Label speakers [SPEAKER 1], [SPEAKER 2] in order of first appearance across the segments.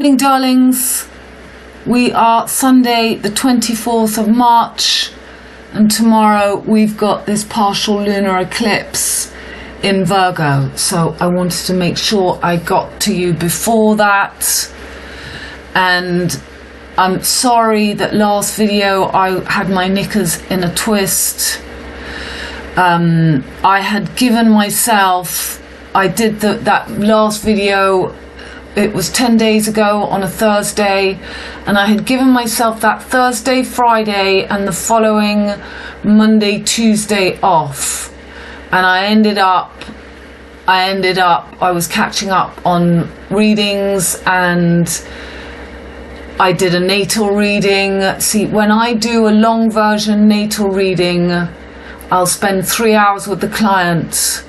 [SPEAKER 1] Morning, darlings. We are Sunday the 24th of March, and tomorrow we've got this partial lunar eclipse in Virgo, so I wanted to make sure I got to you before that. And I'm sorry that last video I had my knickers in a twist. I had given myself, I did that last video, it was 10 days ago on a Thursday, and I had given myself that Thursday, Friday and the following Monday, Tuesday off, and I was catching up on readings, and I did a natal reading. See, when I do a long version natal reading, I'll spend 3 hours with the client.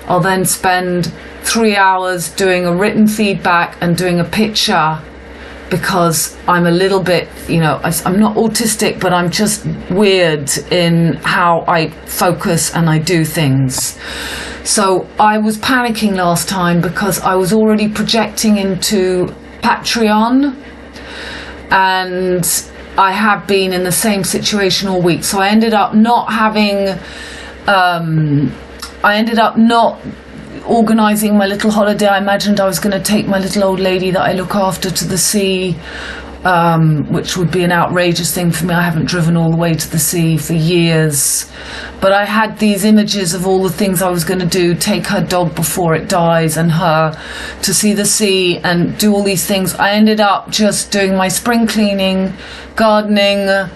[SPEAKER 1] I'll then spend 3 hours doing a written feedback and doing a picture, because I'm a little bit, I'm not autistic, but I'm just weird in how I focus and I do things. So I was panicking last time because I was already projecting into Patreon, and I have been in the same situation all week. So I ended up not organising my little holiday. I imagined I was going to take my little old lady that I look after to the sea, which would be an outrageous thing for me. I haven't driven all the way to the sea for years, but I had these images of all the things I was going to do: take her dog before it dies and her to see the sea and do all these things. I ended up just doing my spring cleaning, gardening,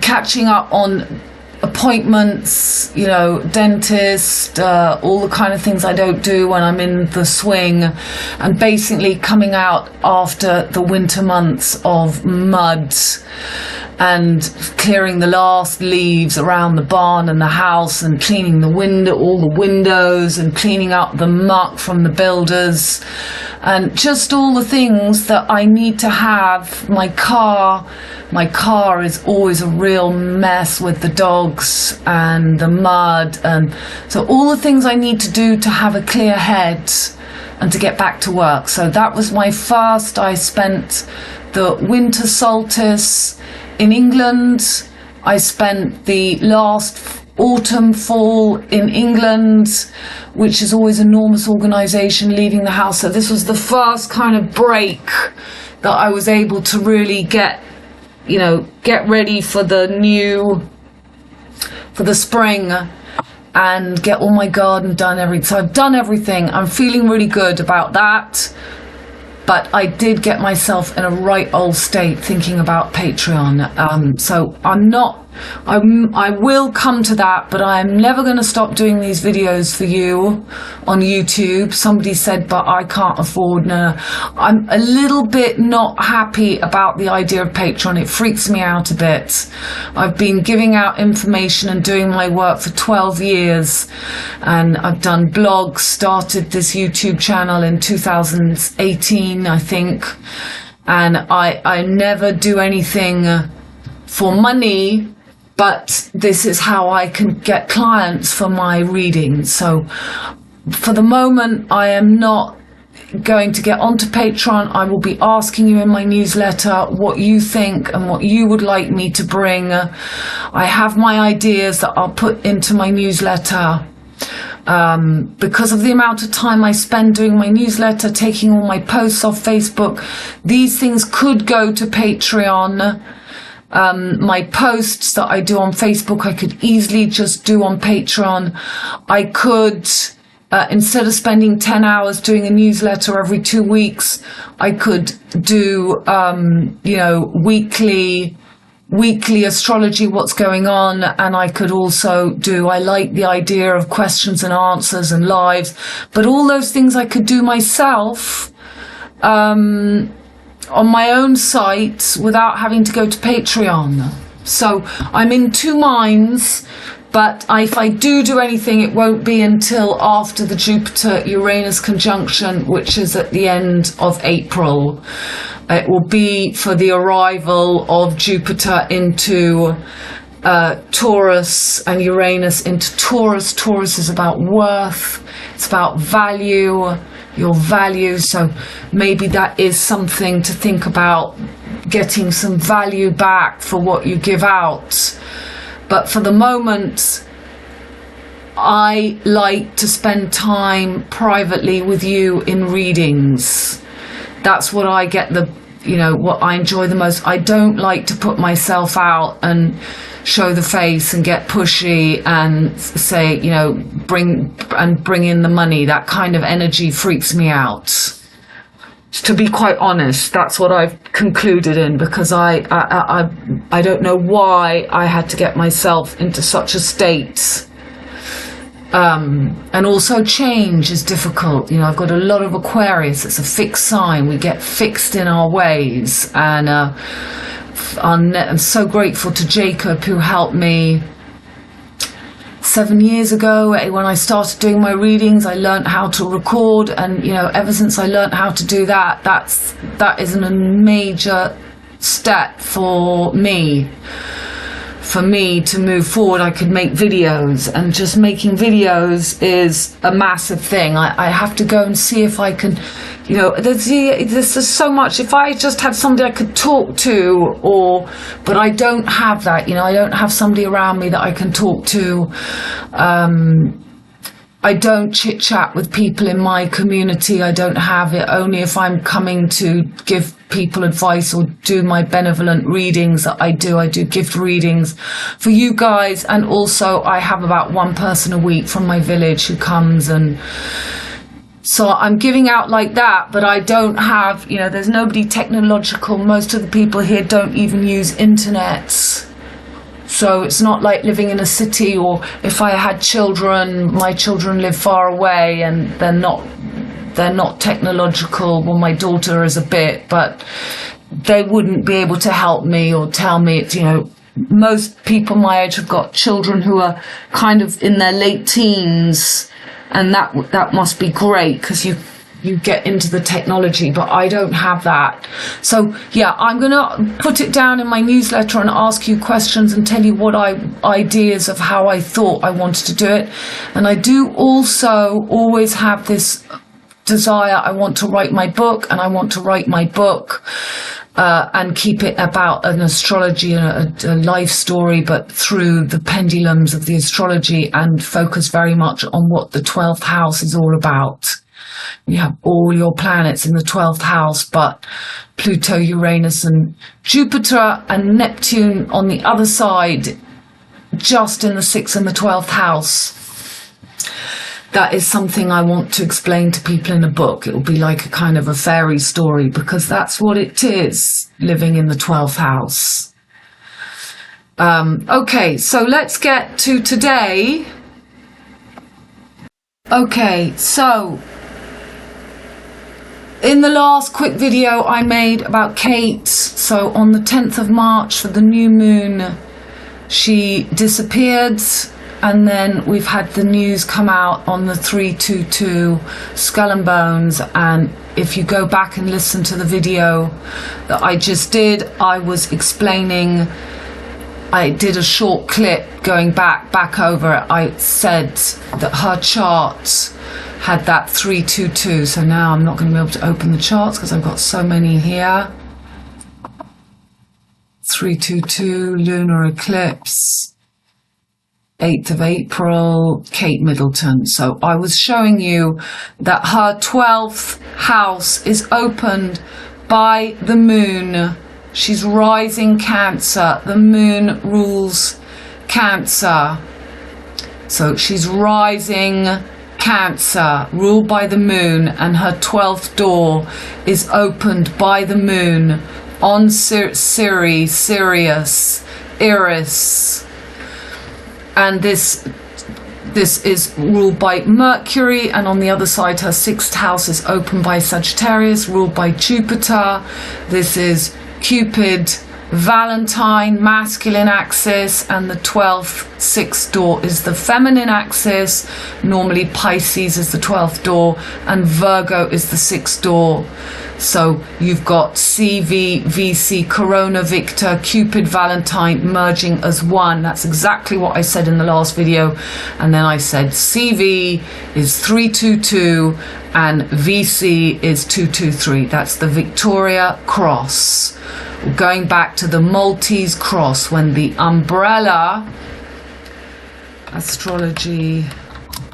[SPEAKER 1] catching up on appointments, dentist, all the kind of things I don't do when I'm in the swing, and basically coming out after the winter months of mud and clearing the last leaves around the barn and the house, and cleaning all the windows, and cleaning up the muck from the builders, and just all the things that I need to have. My car is always a real mess with the dogs and the mud, and so all the things I need to do to have a clear head and to get back to work. So that was my first. I spent the winter solstice in England. I spent the last autumn, fall in England, which is always enormous organisation, leaving the house. So this was the first kind of break that I was able to really get ready for the spring and get all my garden done. So I've done everything. I'm feeling really good about that. But I did get myself in a right old state thinking about Patreon. So I will come to that, but I'm never going to stop doing these videos for you on YouTube. Somebody said, but I can't afford. No, I'm a little bit not happy about the idea of Patreon. It freaks me out a bit. I've been giving out information and doing my work for 12 years, and I've done blogs, started this YouTube channel in 2018, I think, and I never do anything for money, but this is how I can get clients for my readings. So for the moment, I am not going to get onto Patreon. I will be asking you in my newsletter what you think and what you would like me to bring. I have my ideas that I'll put into my newsletter. Because of the amount of time I spend doing my newsletter, taking all my posts off Facebook, these things could go to Patreon. My posts that I do on Facebook, I could easily just do on Patreon. I could, instead of spending 10 hours doing a newsletter every 2 weeks, I could do, weekly astrology, what's going on. And I could also I like the idea of questions and answers and lives, but all those things I could do myself, on my own site without having to go to Patreon. So I'm in two minds, but if I do anything, it won't be until after the Jupiter-Uranus conjunction, which is at the end of April. It will be for the arrival of Jupiter into Taurus and Uranus into Taurus. Taurus is about worth, it's about value, your value. So maybe that is something to think about, getting some value back for what you give out. But for the moment, I like to spend time privately with you in readings. That's what I get what I enjoy the most. I don't like to put myself out and show the face and get pushy and say, bring in the money. That kind of energy freaks me out. To be quite honest, that's what I've concluded in, because I don't know why I had to get myself into such a state. And also change is difficult. I've got a lot of Aquarius. It's a fixed sign. We get fixed in our ways. And I'm so grateful to Jacob, who helped me 7 years ago. When I started doing my readings, I learned how to record. And, ever since I learned how to do that, that is a major step for me. For me to move forward. I could make videos, and just making videos is a massive thing. I have to go and see if I can, there's so much. If I just had somebody I could talk to, but I don't have that, I don't have somebody around me that I can talk to. I don't chit chat with people in my community. I don't have it. Only if I'm coming to give people advice or do my benevolent readings that I do gift readings for you guys. And also I have about one person a week from my village who comes, and so I'm giving out like that, but I don't have, there's nobody technological. Most of the people here don't even use internet. So it's not like living in a city, or if I had children, my children live far away and they're not technological. Well, my daughter is a bit, but they wouldn't be able to help me or tell me. Most people my age have got children who are kind of in their late teens, and that must be great, because you get into the technology, but I don't have that. So yeah, I'm gonna put it down in my newsletter and ask you questions and tell you what ideas of how I thought I wanted to do it. And I do also always have this desire. I want to write my book, and I want to write my book and keep it about an astrology and a life story, but through the pendulums of the astrology, and focus very much on what the 12th house is all about. You have all your planets in the 12th house, but Pluto, Uranus and Jupiter and Neptune on the other side, just in the 6th and the 12th house. That is something I want to explain to people in a book. It will be like a kind of a fairy story, because that's what it is, living in the 12th house. Okay, so let's get to today. Okay, so in the last quick video I made about Kate, so on the 10th of March for the new moon, she disappeared, and then we've had the news come out on the 322 Skull and Bones. And if you go back and listen to the video that I just did, I was explaining, I did a short clip going back over it. I said that her chart had that 322. So now I'm not going to be able to open the charts because I've got so many here. 322, lunar eclipse, 8th of April, Kate Middleton. So I was showing you that her 12th house is opened by the moon. She's rising Cancer. The moon rules Cancer. So she's rising Cancer, ruled by the moon, and her 12th door is opened by the moon on Sirius, Eris. And this is ruled by Mercury, and on the other side her 6th house is opened by Sagittarius, ruled by Jupiter. This is Cupid Valentine, masculine axis, and the 12th, 6th door is the feminine axis. Normally Pisces is the 12th door and Virgo is the 6th door. So you've got CV, VC, Corona, Victor, Cupid, Valentine merging as one. That's exactly what I said in the last video. And then I said CV is 322 and VC is 223. That's the Victoria Cross. Going back to the Maltese Cross, when the umbrella astrology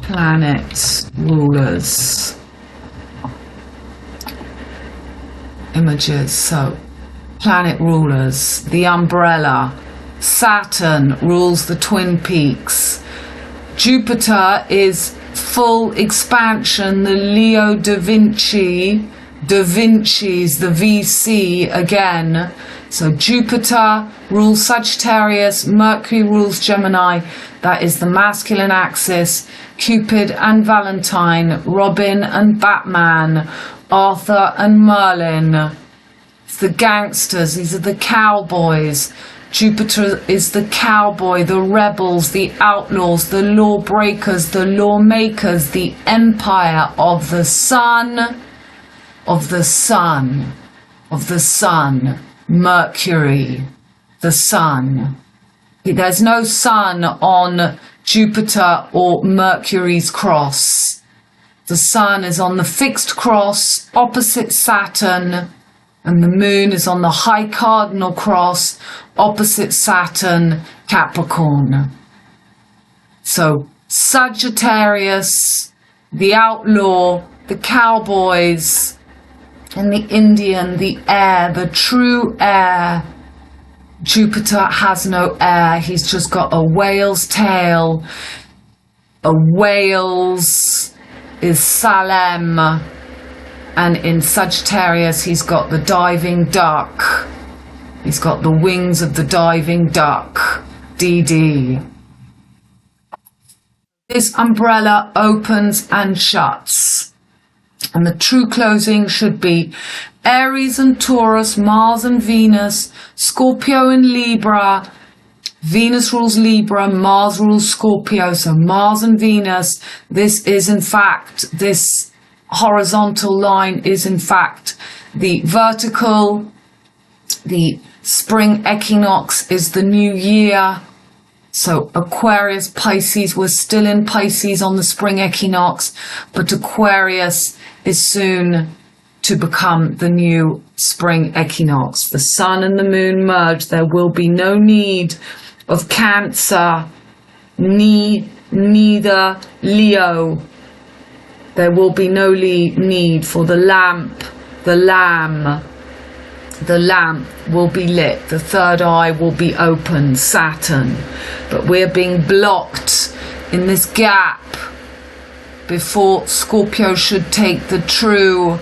[SPEAKER 1] planet rulers images. So planet rulers, the umbrella, Saturn rules the Twin Peaks, Jupiter is full expansion, the Leo da Vinci, Da Vinci's the VC again. So Jupiter rules Sagittarius, Mercury rules Gemini. That is the masculine axis. Cupid and Valentine, Robin and Batman, Arthur and Merlin. It's the gangsters, these are the cowboys. Jupiter is the cowboy, the rebels, the outlaws, the lawbreakers, the lawmakers, the empire of the sun. Of the sun, Mercury, the sun. There's no sun on Jupiter or Mercury's cross. The sun is on the fixed cross opposite Saturn, and the moon is on the high cardinal cross opposite Saturn, Capricorn. So Sagittarius, the outlaw, the cowboys, and the Indian, the air, the true air. Jupiter has no air. He's just got a whale's tail. A whale's is Salem. And in Sagittarius, he's got the diving duck. He's got the wings of the diving duck. DD. This umbrella opens and shuts. And the true closing should be Aries and Taurus, Mars and Venus, Scorpio and Libra. Venus rules Libra, Mars rules Scorpio. So Mars and Venus, this is in fact, this horizontal line is in fact the vertical. The spring equinox is the new year. So Aquarius, Pisces, we're still in Pisces on the spring equinox, but Aquarius is soon to become the new spring equinox. The sun and the moon merge. There will be no need of Cancer, neither Leo. There will be no need for the lamp, the lamb. The lamp will be lit, the third eye will be open, Saturn. But we're being blocked in this gap before Scorpio should take the true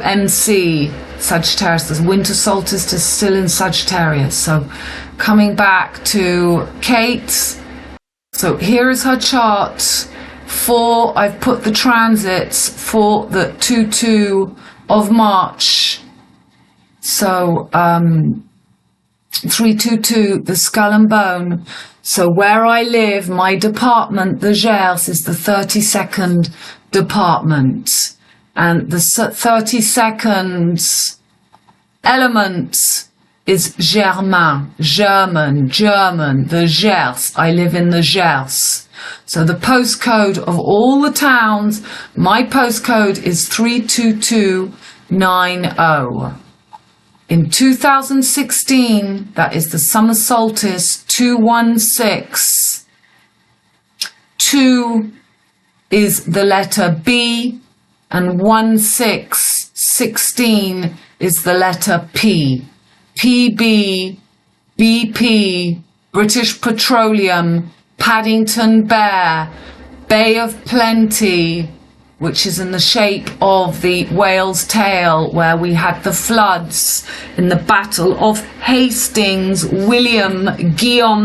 [SPEAKER 1] MC, Sagittarius. The winter solstice is still in Sagittarius. So coming back to Kate. So here is her chart. I've put the transits for the 2-2 of March. So 322, the skull and bone. So where I live, my department, the GERS, is the 32nd department. And the 32nd element is German, the GERS. I live in the GERS. So the postcode of all the towns, my postcode is 32290. In 2016, that is the summer solstice, 216. 2 is the letter B, and 16 is the letter P. PB, BP, British Petroleum, Paddington Bear, Bay of Plenty, which is in the shape of the whale's tail, where we had the floods in the Battle of Hastings, Guillaume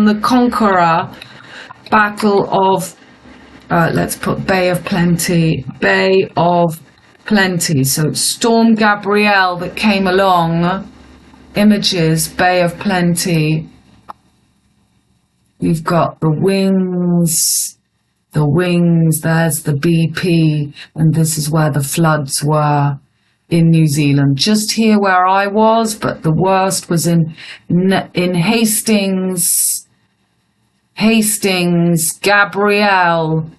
[SPEAKER 1] the Conqueror, Battle of, let's put Bay of Plenty, Bay of Plenty. So Storm Gabrielle that came along images, Bay of Plenty. We've got the wings, there's the BP, and this is where the floods were in New Zealand. Just here where I was, but the worst was in Hastings, Gabrielle.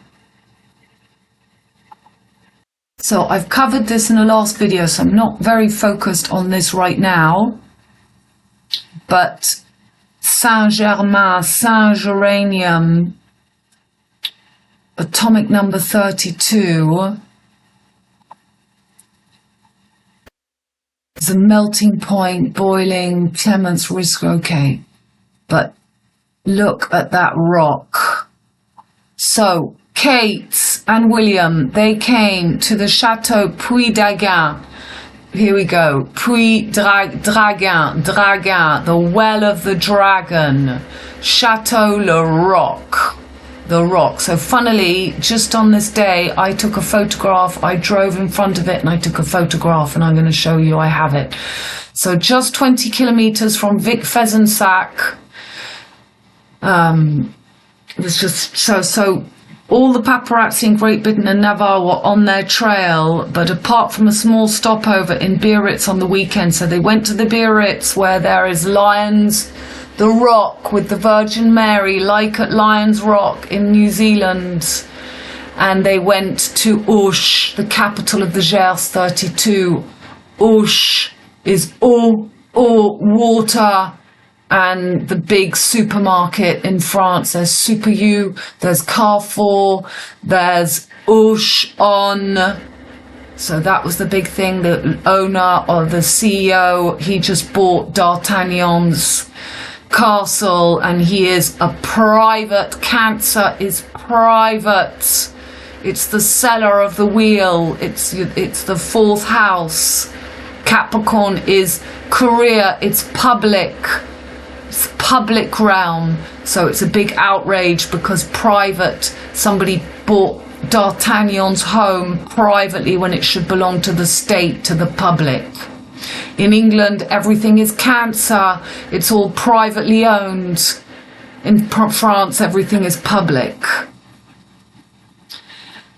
[SPEAKER 1] So I've covered this in the last video, so I'm not very focused on this right now. But Saint-Germain, Saint-Geranium, atomic number 32, is a melting point, boiling, Clements risk, okay. But look at that rock. So Kate and William, they came to the Chateau Puy-d'Aguin. Here we go. Puy-d'Aguin, the Well of the Dragon. Chateau Le Roc. The rock. So funnily, just on this day, I took a photograph. I drove in front of it and I took a photograph, and I'm going to show you I have it. So just 20 kilometers from Vic Fezensac. It was just so all the paparazzi in Great Britain and Navarre were on their trail, but apart from a small stopover in Biarritz on the weekend. So they went to the Biarritz where there is Lions, the Rock with the Virgin Mary, like at Lions Rock in New Zealand. And they went to Auch, the capital of the GERS 32. Auch is all water. And the big supermarket in France, there's Super U, there's Carrefour, there's Auchan. So that was the big thing. The owner or the CEO, he just bought D'Artagnan's castle, and he is a private. Cancer is private. It's the seller of the wheel. It's the fourth house. Capricorn is career. It's public. It's public realm, so it's a big outrage because private, somebody bought D'Artagnan's home privately when it should belong to the state, to the public. In England, everything is Cancer, it's all privately owned. In France, everything is public.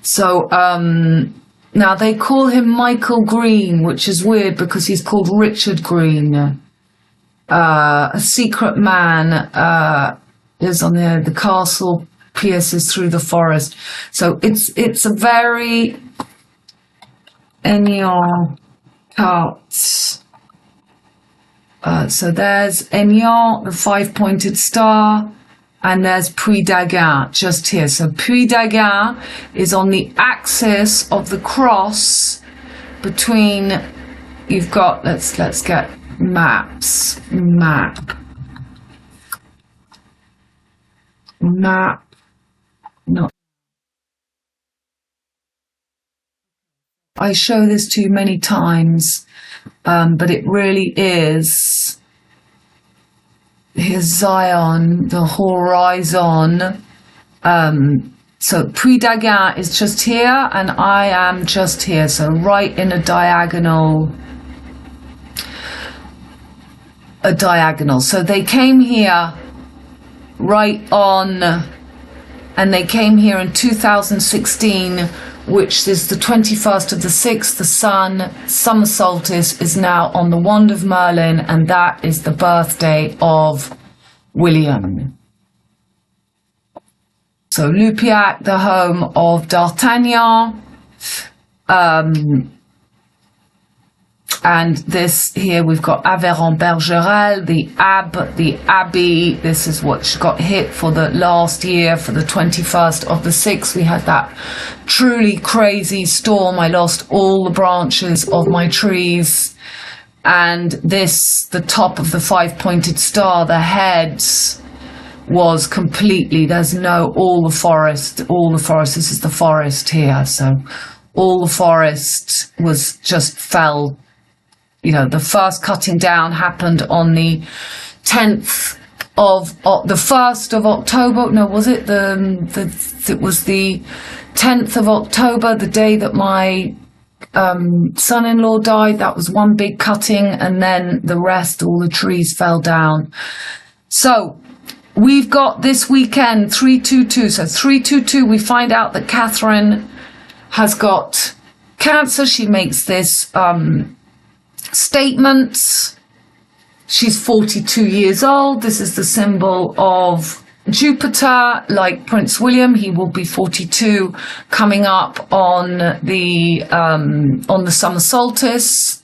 [SPEAKER 1] So, now they call him Michael Green, which is weird because he's called Richard Green. A secret man lives on the castle, pierces through the forest. So it's a very Aignan cards. So there's Aignan, the 5-pointed star, and there's Puy-d'Aguin just here. So Puy-d'Aguin is on the axis of the cross between. You've got let's get. Map. No. I show this to you many times, but it really is. Here's Zion, the horizon. So Puy-d'Aguin is just here, and I am just here. So right in a diagonal. So they came here right on, and they came here in 2016, which is the 21st of the 6th. The summer solstice is now on the wand of Merlin, and that is the birthday of William. So Lupiac, the home of D'Artagnan. And this here, we've got Aveyron-Bergerel, the Abbey. This is what got hit for the last year, for the 21st of the 6th. We had that truly crazy storm. I lost all the branches of my trees. And this, the top of the 5-pointed star, the heads, was completely, there's no, all the forest, this is the forest here. So all the forest was just fell. You know, the first cutting down happened on the 10th of the 1st of October. No, was it it was the 10th of October, the day that my son-in-law died. That was one big cutting, and then the rest, all the trees fell down. So we've got this weekend 322. So 322, we find out that Catherine has got Cancer. She makes this statement. She's 42 years old. This is the symbol of Jupiter. Like Prince William, he will be 42 coming up on the summer solstice.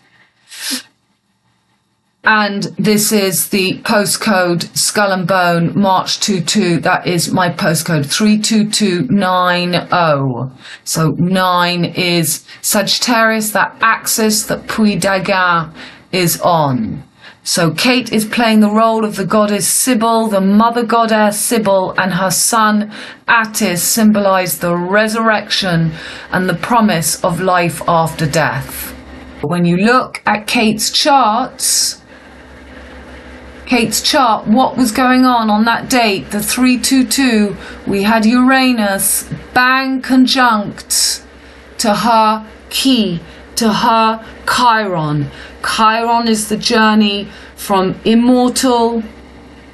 [SPEAKER 1] And this is the postcode Skull and Bone, March 22. That is my postcode, 32290. So 9 is Sagittarius, that axis that Puy Daguin is on. So Kate is playing the role of the goddess Cybele, the mother goddess Cybele, and her son Attis symbolize the resurrection and the promise of life after death. When you look at Kate's chart, what was going on that date, the 322, we had Uranus bang conjunct to her key, to her Chiron. Chiron is the journey from immortal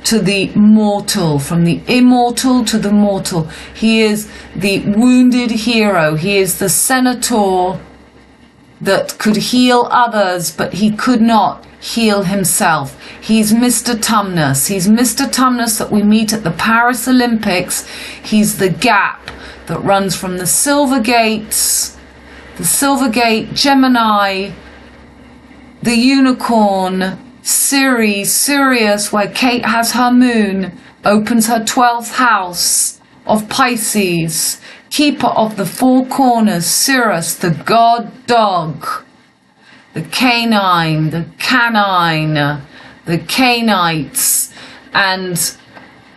[SPEAKER 1] to the mortal, from the immortal to the mortal. He is the wounded hero. He is the senator that could heal others, but he could not heal himself. He's Mr. Tumnus. He's Mr. Tumnus that we meet at the Paris Olympics. He's the gap that runs from the Silver Gates, Gemini, the Unicorn, Sirius, where Kate has her moon, opens her 12th house of Pisces, keeper of the four corners, Sirius, the god dog, the canine, the Canites, and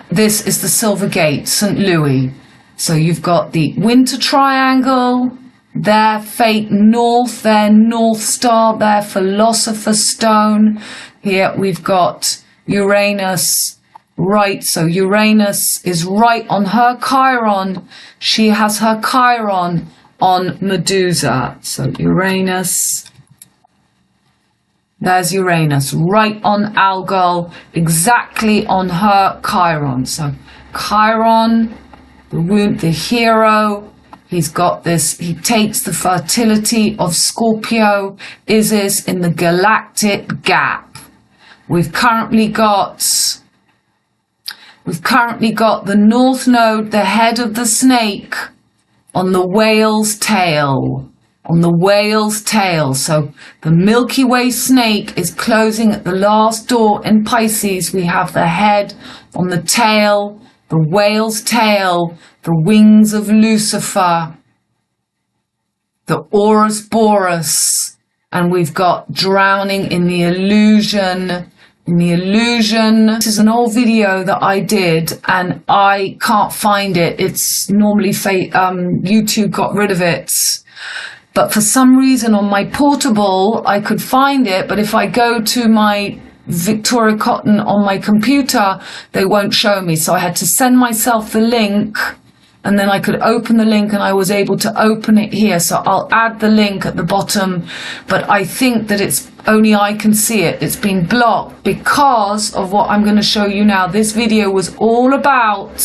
[SPEAKER 1] this is the Silver Gate, St. Louis. So you've got the winter triangle, their fate north, their North Star, their philosopher's stone. Here we've got Uranus, right, so Uranus is right on her Chiron. She has her Chiron on Medusa. So Uranus, there's Uranus, right on Algol, exactly on her Chiron. So Chiron, the hero, he's got this, he takes the fertility of Scorpio, Isis in the galactic gap. We've currently got the North Node, the head of the snake, on the whale's tail. So the Milky Way snake is closing at the last door in Pisces. We have the head on the tail, the whale's tail, the wings of Lucifer, the Ouroboros, and we've got drowning in the illusion. This is an old video that I did and I can't find it. It's normally YouTube got rid of it. But for some reason on my portable, I could find it. But if I go to my Victoria Cotton on my computer, they won't show me. So I had to send myself the link, and then I could open the link, and I was able to open it here. So I'll add the link at the bottom, but I think that it's only I can see it. It's been blocked because of what I'm going to show you now. This video was all about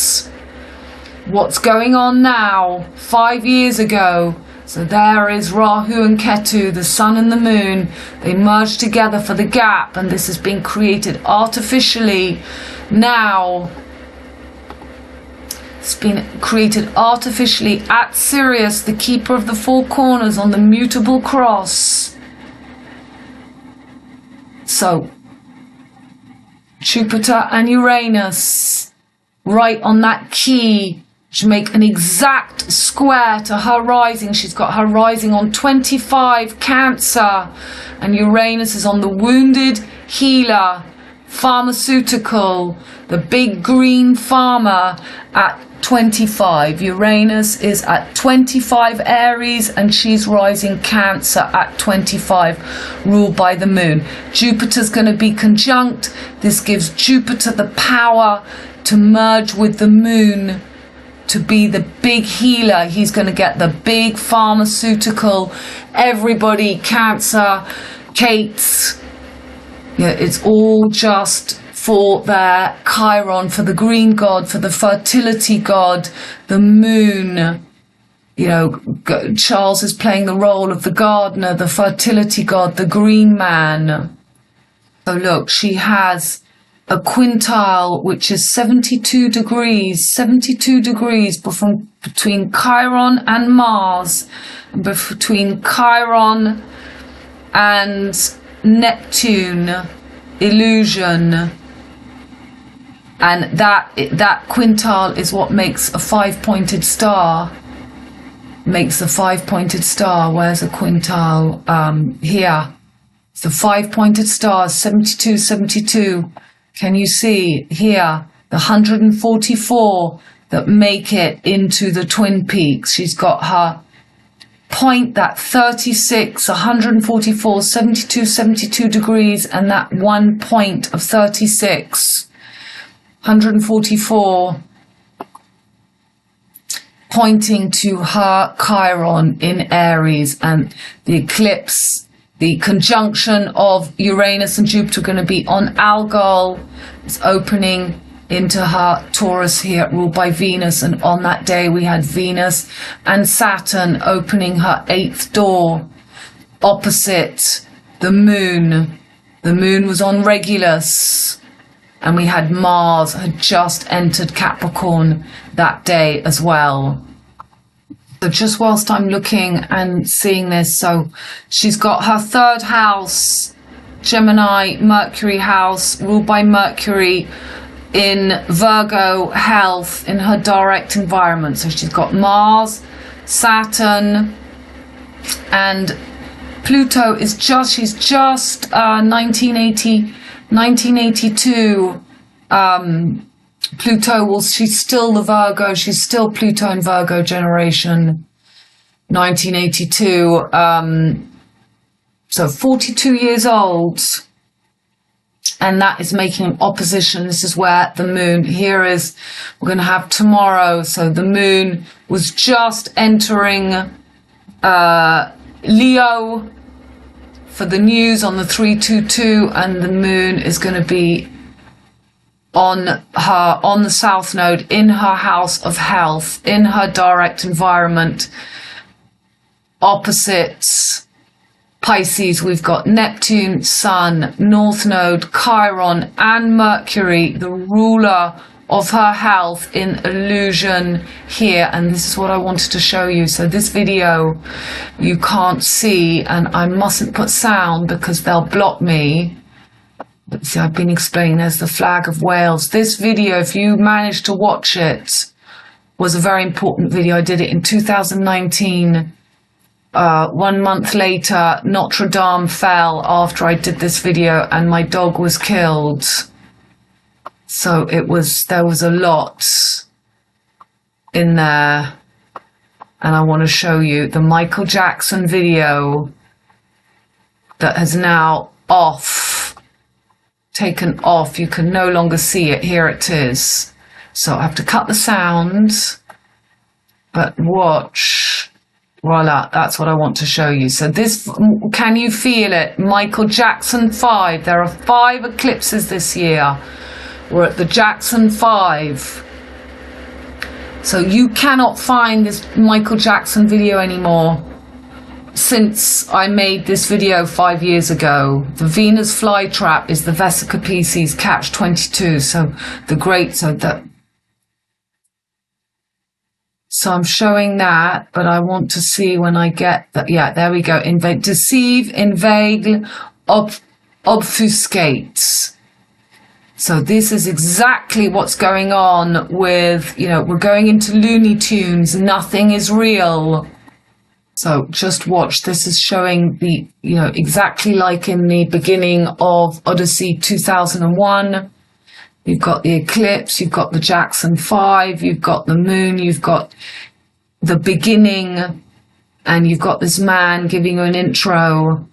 [SPEAKER 1] what's going on now, 5 years ago. So there is Rahu and Ketu, the sun and the moon. They merge together for the gap, and this has been created artificially now. It's been created artificially at Sirius, the keeper of the four corners, on the mutable cross. So Jupiter and Uranus right on that key to make an exact square to her rising. She's got her rising on 25 Cancer, and Uranus is on the wounded healer, pharmaceutical, the big green farmer at 25. Uranus is at 25 Aries, and she's rising Cancer at 25, ruled by the moon. Jupiter's going to be conjunct. This gives Jupiter the power to merge with the moon to be the big healer. He's going to get the big pharmaceutical, everybody, cancer, Kate's. Yeah, it's all just for their Chiron, for the green god, for the fertility god, the moon. You know, Charles is playing the role of the gardener, the fertility god, the green man. So look, she has a quintile, which is 72 degrees between Chiron and Mars, between Chiron and Neptune, illusion. And that quintile is what makes a five-pointed star. Makes a five-pointed star. Where's a quintile? Here. It's the five-pointed stars, 72, 72. Can you see here? The 144 that make it into the Twin Peaks. She's got her point, that 36, 144, 72, 72 degrees, and that 1 point of 36. 144 pointing to her Chiron in Aries, and the eclipse, the conjunction of Uranus and Jupiter are going to be on Algol. It's opening into her Taurus here, ruled by Venus, and on that day we had Venus and Saturn opening her 8th door opposite the moon. The moon was on Regulus, and we had Mars had just entered Capricorn that day as well. So just whilst I'm looking and seeing this, so she's got her 3rd house, Gemini, Mercury house, ruled by Mercury in VirgO health, in her direct environment. So she's got Mars, Saturn, and Pluto is just, she's just 1982. Pluto will, she's still the Virgo, she's still Pluto and Virgo generation, 1982. So 42 years old. And that is making an opposition. This is where the moon here is. We're going to have tomorrow. So the moon was just entering Leo for the news on the 322, and the moon is going to be on the south node, in her house of health, in her direct environment, opposites Pisces. We've got Neptune, Sun, North Node, Chiron, and Mercury, the ruler of her health, in illusion here. And this is what I wanted to show you. So this video you can't see, and I mustn't put sound because they'll block me. But see, I've been explaining, there's the flag of Wales. This video, if you managed to watch it, was a very important video. I did it in 2019. 1 month later, Notre Dame fell after I did this video, and my dog was killed. So there was a lot in there. And I want to show you the Michael Jackson video that has now taken off. You can no longer see it. Here it is. So I have to cut the sound, but watch. Voila, that's what I want to show you. So this, can you feel it? Michael Jackson 5. There are 5 eclipses this year. We're at the Jackson 5. So you cannot find this Michael Jackson video anymore. Since I made this video 5 years ago, the Venus flytrap is the Vesica Pisces catch 22. So So I'm showing that, but I want to see when I get that. Yeah, there we go. Deceive, Inveigle, Obfuscate. So this is exactly what's going on with, we're going into Looney Tunes. Nothing is real. So just watch. This is showing the, exactly like in the beginning of Odyssey 2001. You've got the eclipse, you've got the Jackson 5, you've got the moon, you've got the beginning, and you've got this man giving you an intro.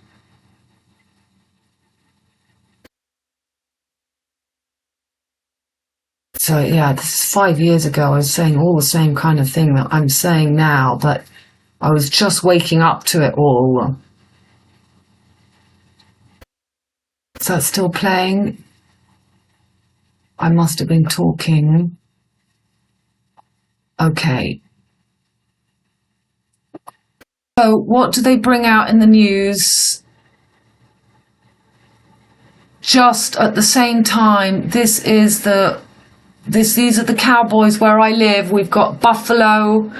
[SPEAKER 1] So yeah, this is 5 years ago. I was saying all the same kind of thing that I'm saying now, but I was just waking up to it all. Is that still playing? I must have been talking. Okay. So what do they bring out in the news? Just at the same time, these are the cowboys where I live. We've got Buffalo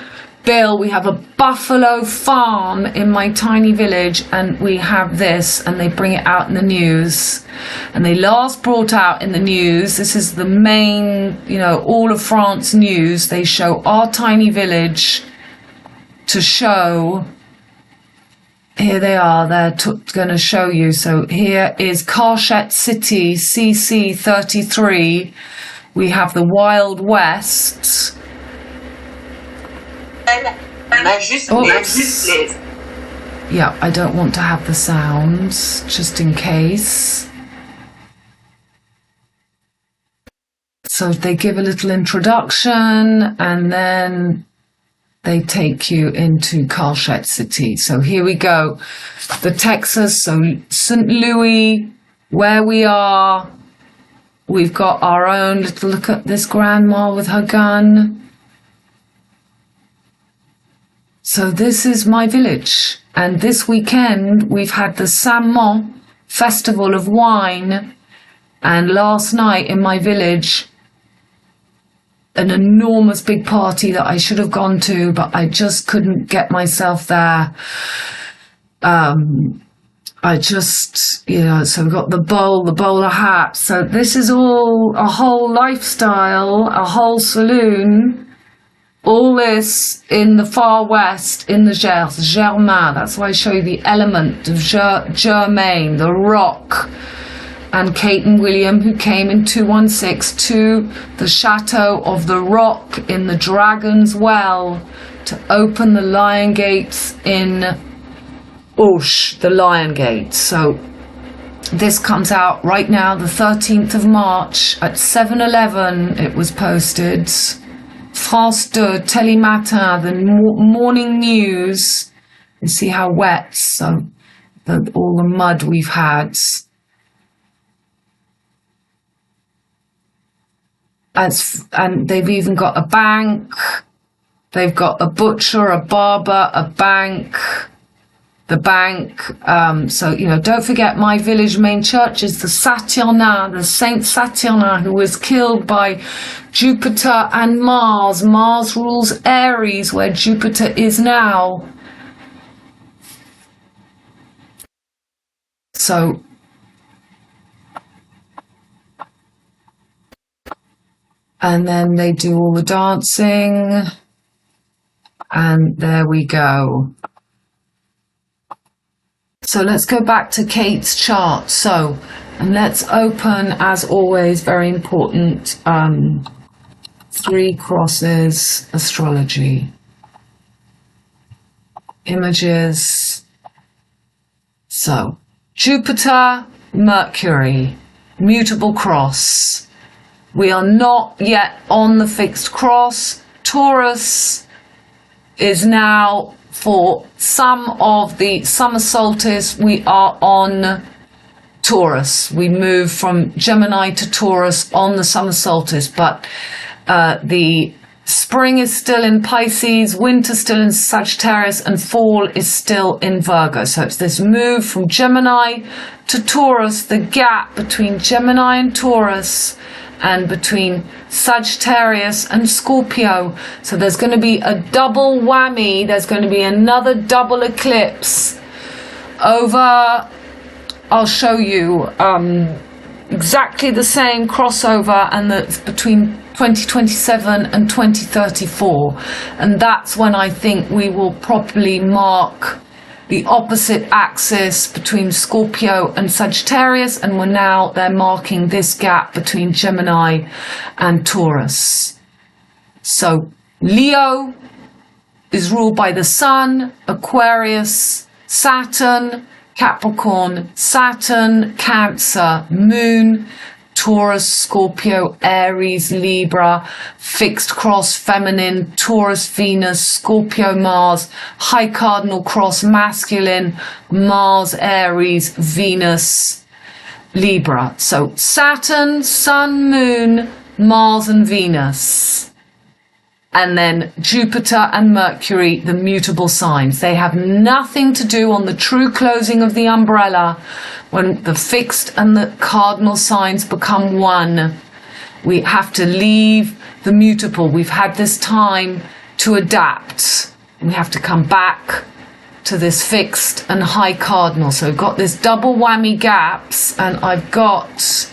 [SPEAKER 1] Bill. We have a buffalo farm in my tiny village, and we have this, and they bring it out in the news. And they last brought out in the news, this is the main, all of France news. They show our tiny village to show. Here they are, they're going to show you. So here is Chariot City, CC 33. We have the Wild West. Yeah, I don't want to have the sounds, just in case. So they give a little introduction, and then they take you into Chariot City. So here we go. The Texas, so St. Louis, where we are. We've got our own little look at this grandma with her gun. So this is my village. And this weekend, we've had the Saint-Mont Festival of Wine. And last night in my village, an enormous big party that I should have gone to, but I just couldn't get myself there. I just, so we've got the bowler hat. So this is all a whole lifestyle, a whole saloon. All this in the far west, in the GERS, Germain. That's why I show you the element of Germain, the rock. And Kate and William, who came in 216 to the Chateau of the Rock in the Dragon's Well to open the Lion Gates in Auch, the Lion Gate. So this comes out right now, the 13th of March at 7:11. It was posted. France 2, Télématin, the morning news. You see how wet, so all the mud we've had. And they've even got a bank. They've got a butcher, a barber, a bank. The bank. So, don't forget my village main church is the Saturnin, the Saint Saturnin, who was killed by Jupiter and Mars. Mars rules Aries, where Jupiter is now. So, and then they do all the dancing. And there we go. So let's go back to Kate's chart. So, and let's open, as always, very important, 3 crosses astrology. Images. So, Jupiter, Mercury, mutable cross. We are not yet on the fixed cross. Taurus is now, for some of the summer solstice, we are on Taurus. We move from Gemini to Taurus on the summer solstice, but the spring is still in Pisces, winter still in Sagittarius, and fall is still in Virgo. So it's this move from Gemini to Taurus, the gap between Gemini and Taurus, and between Sagittarius and Scorpio. So there's going to be a double whammy. There's going to be another double eclipse over, I'll show you, exactly the same crossover, and that's between 2027 and 2034. And that's when I think we will properly mark the opposite axis between Scorpio and Sagittarius, and they're marking this gap between Gemini and Taurus. So Leo is ruled by the Sun, Aquarius, Saturn, Capricorn, Saturn, Cancer, Moon, Taurus, Scorpio, Aries, Libra, fixed cross, feminine, Taurus, Venus, Scorpio, Mars, high cardinal cross, masculine, Mars, Aries, Venus, Libra. So Saturn, Sun, Moon, Mars and Venus. And then Jupiter and Mercury, the mutable signs. They have nothing to do on the true closing of the umbrella. When the fixed and the cardinal signs become one, we have to leave the mutable. We've had this time to adapt. We have to come back to this fixed and high cardinal. So we've got this double whammy gaps, and I've got...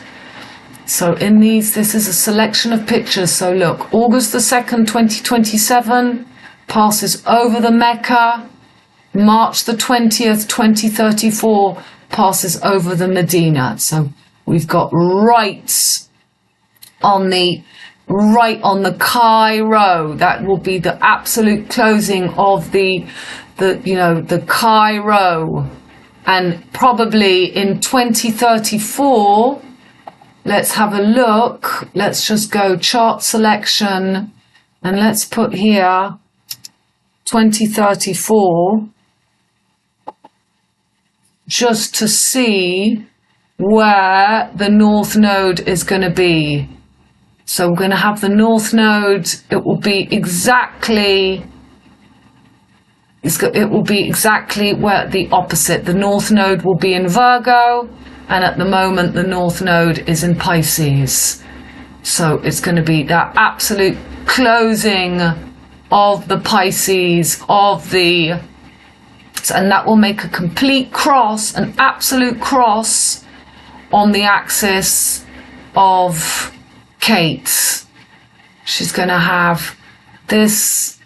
[SPEAKER 1] So in these, this is a selection of pictures. So look, August the 2nd, 2027 passes over the Mecca. March the 20th, 2034 passes over the Medina. So we've got right on the Cairo. That will be the absolute closing of the Cairo. And probably in 2034, let's have a look. Let's just go chart selection and let's put here 2034 just to see where the North Node is going to be. So we're going to have the North Node. It will be exactly where the opposite. The North Node will be in VirgO. And at the moment, the North Node is in Pisces. So it's going to be that absolute closing of the Pisces, and that will make a complete cross, an absolute cross on the axis of Kate. She's going to have this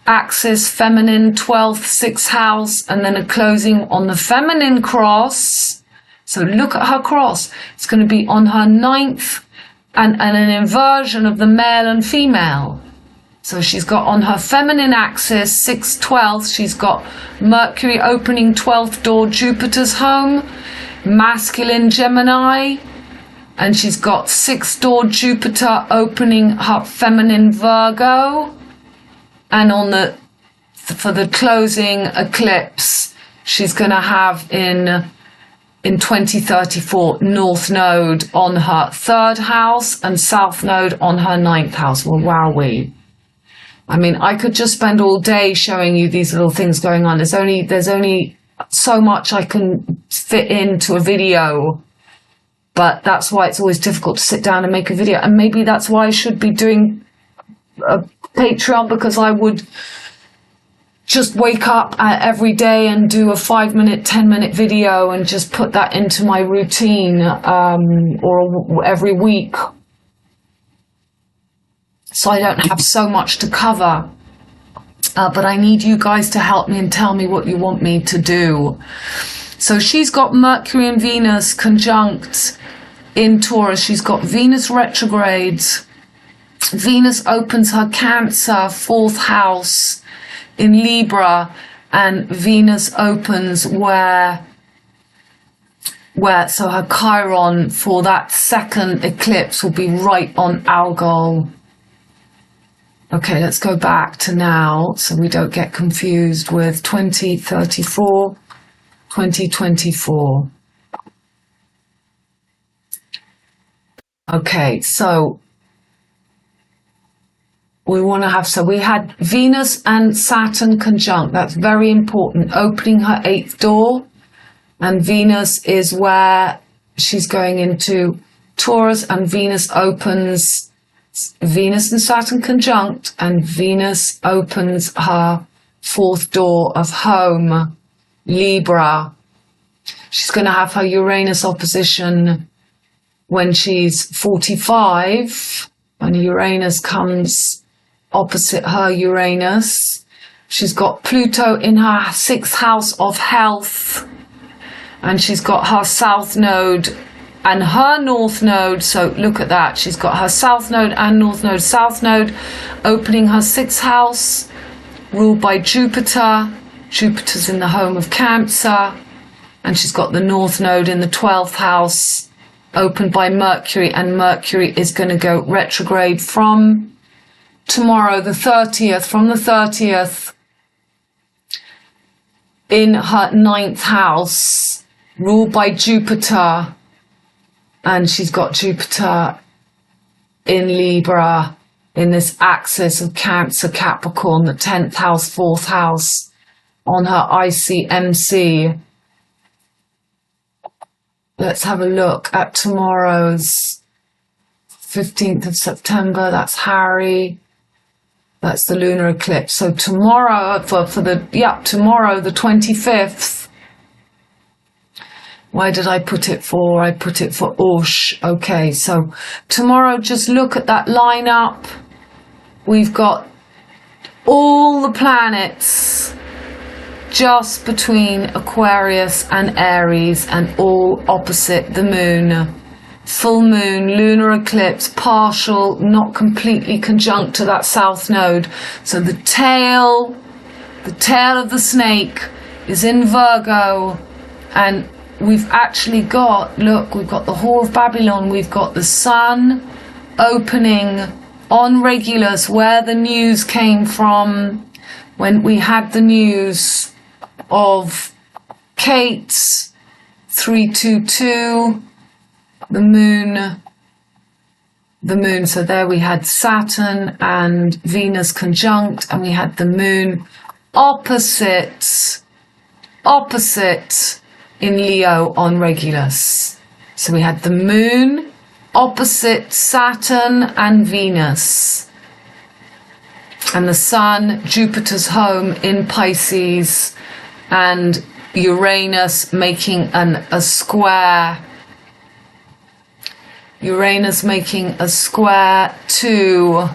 [SPEAKER 1] axis, feminine, 12th, 6th house, and then a closing on the feminine cross. So look at her cross. It's going to be on her 9th and an inversion of the male and female. So she's got on her feminine axis, 6th, 12th, she's got Mercury opening 12th door, Jupiter's home, masculine Gemini, and she's got 6th door Jupiter opening her feminine VirgO. And for the closing eclipse, she's going to have in 2034, North Node on her 3rd house and South Node on her 9th house. Well, wowee. I mean, I could just spend all day showing you these little things going on. There's only so much I can fit into a video, but that's why it's always difficult to sit down and make a video. And maybe that's why I should be doing a Patreon, because I would just wake up every day and do a 5-minute, 10-minute video and just put that into my routine, or every week. So I don't have so much to cover. But I need you guys to help me and tell me what you want me to do. So she's got Mercury and Venus conjunct in Taurus. She's got Venus retrograde. Venus opens her Cancer 4th house in Libra, and Venus opens where so her Chiron for that second eclipse will be right on Algol. Okay, let's go back to now so we don't get confused with 2034, 2024. Okay, so we want to have, so we had Venus and Saturn conjunct. That's very important. Opening her 8th door. And Venus is where she's going into Taurus, and Venus opens, Venus and Saturn conjunct, and Venus opens her 4th door of home, Libra. She's going to have her Uranus opposition when she's 45. When Uranus comes opposite her Uranus. She's got Pluto in her 6th house of health, and she's got her South Node and her North Node. So look at that. She's got her South Node and North Node. South Node opening her 6th house, ruled by Jupiter. Jupiter's in the home of Cancer, and she's got the North Node in the 12th house opened by Mercury, and Mercury is going to go retrograde from tomorrow, the 30th, from the 30th in her 9th house, ruled by Jupiter. And she's got Jupiter in Libra, in this axis of Cancer, Capricorn, the 10th house, 4th house, on her ICMC. Let's have a look at tomorrow's 15th of September. That's Harry. That's the lunar eclipse. So tomorrow, tomorrow, the 25th. Where did I put it for? I put it for Ush. Okay, so tomorrow, just look at that lineup. We've got all the planets just between Aquarius and Aries, and all opposite the moon. Full moon, lunar eclipse, partial, not completely conjunct to that south node. So the tail of the snake is in Virgo, and we've actually got, look, we've got the Whore of Babylon, we've got the sun opening on Regulus, where the news came from when we had the news of Kate's 322, the moon. So there we had Saturn and Venus conjunct, and we had the moon opposite in Leo on Regulus. So we had the moon opposite Saturn and Venus, and the sun, Jupiter's home in Pisces, and Uranus making a square. Uranus making a square to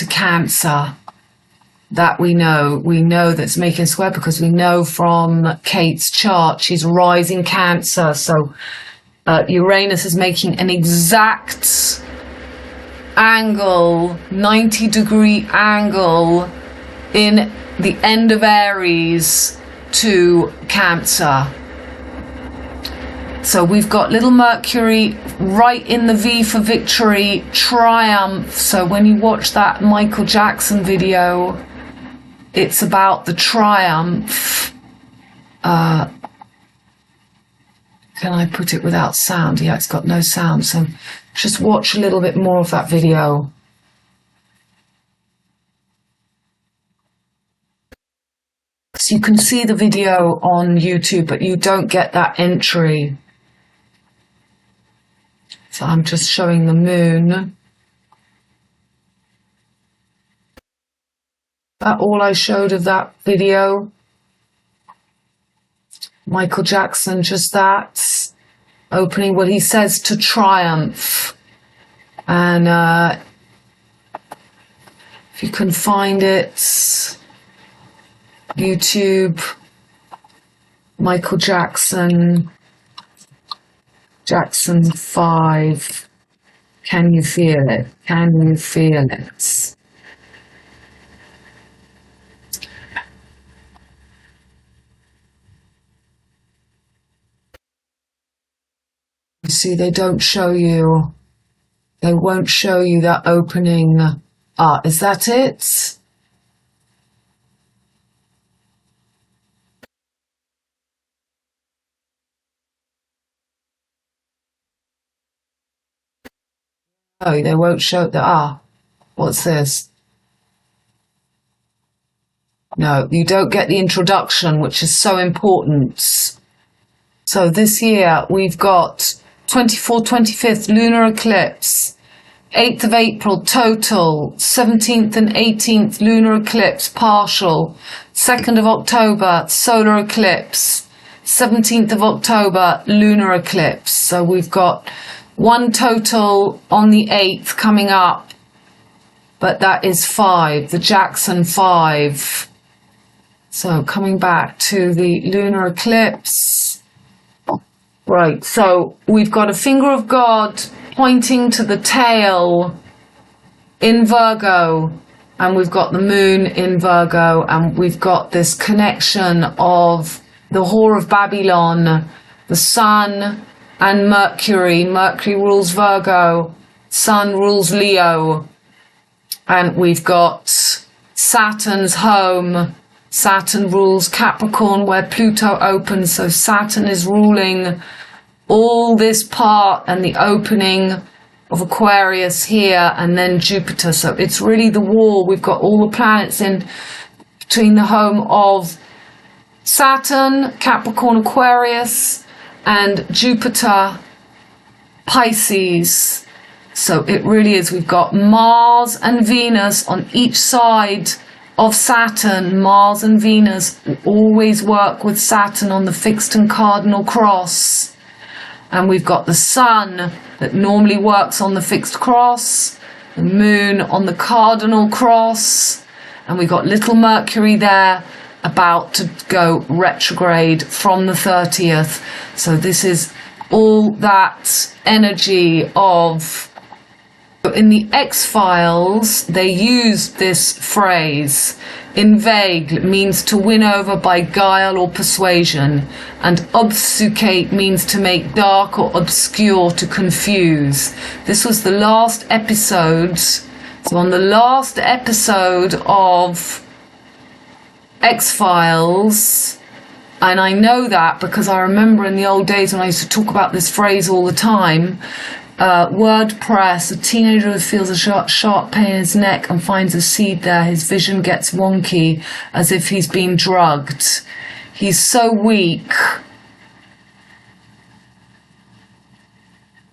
[SPEAKER 1] Cancer. That we know that's making a square, because we know from Kate's chart she's rising Cancer. So Uranus is making an exact angle, 90-degree angle in the end of Aries to Cancer. So we've got little Mercury right in the V for victory, triumph. So when you watch that Michael Jackson video, it's about the triumph. Can I put it without sound? Yeah, it's got no sound. So just watch a little bit more of that video. So you can see the video on YouTube, but you don't get that entry. So I'm just showing the moon. That all I showed of that video. Michael Jackson, just that. Opening what he says to triumph. And if you can find it, YouTube, Michael Jackson, Jackson 5. Can you feel it? Can you feel it? You see, they don't show you, they won't show you that opening. Is that it? Oh, they won't show the, what's this? No, you don't get the introduction, which is so important. So this year we've got 24th, 25th lunar eclipse, 8th of April total, 17th and 18th lunar eclipse partial, 2nd of October solar eclipse, 17th of October lunar eclipse. So we've got one total on the 8th coming up, but that is 5, the Jackson 5. So coming back to the lunar eclipse. Right, so we've got a finger of God pointing to the tail in Virgo, and we've got the moon in Virgo, and we've got this connection of the whore of Babylon, the Sun and Mercury. Mercury rules Virgo, Sun rules Leo. And we've got Saturn's home. Saturn rules Capricorn, where Pluto opens. So Saturn is ruling all this part and the opening of Aquarius here, and then Jupiter. So it's really the war. We've got all the planets in between the home of Saturn, Capricorn, Aquarius, and Jupiter, Pisces. So it really is. We've got Mars and Venus on each side of Saturn. Mars and Venus always work with Saturn on the fixed and cardinal cross. And we've got the Sun that normally works on the fixed cross, the Moon on the cardinal cross, and we've got little Mercury there about to go retrograde from the 30th. So this is all that energy of... In the X-Files, they used this phrase. Inveigle means to win over by guile or persuasion, and obfuscate means to make dark or obscure, to confuse. This was the last episode. So on the last episode of X-Files, and I know that because I remember in the old days when I used to talk about this phrase all the time. WordPress, a teenager who feels a sharp pain in his neck and finds a seed there. His vision gets wonky as if he's been drugged. He's so weak.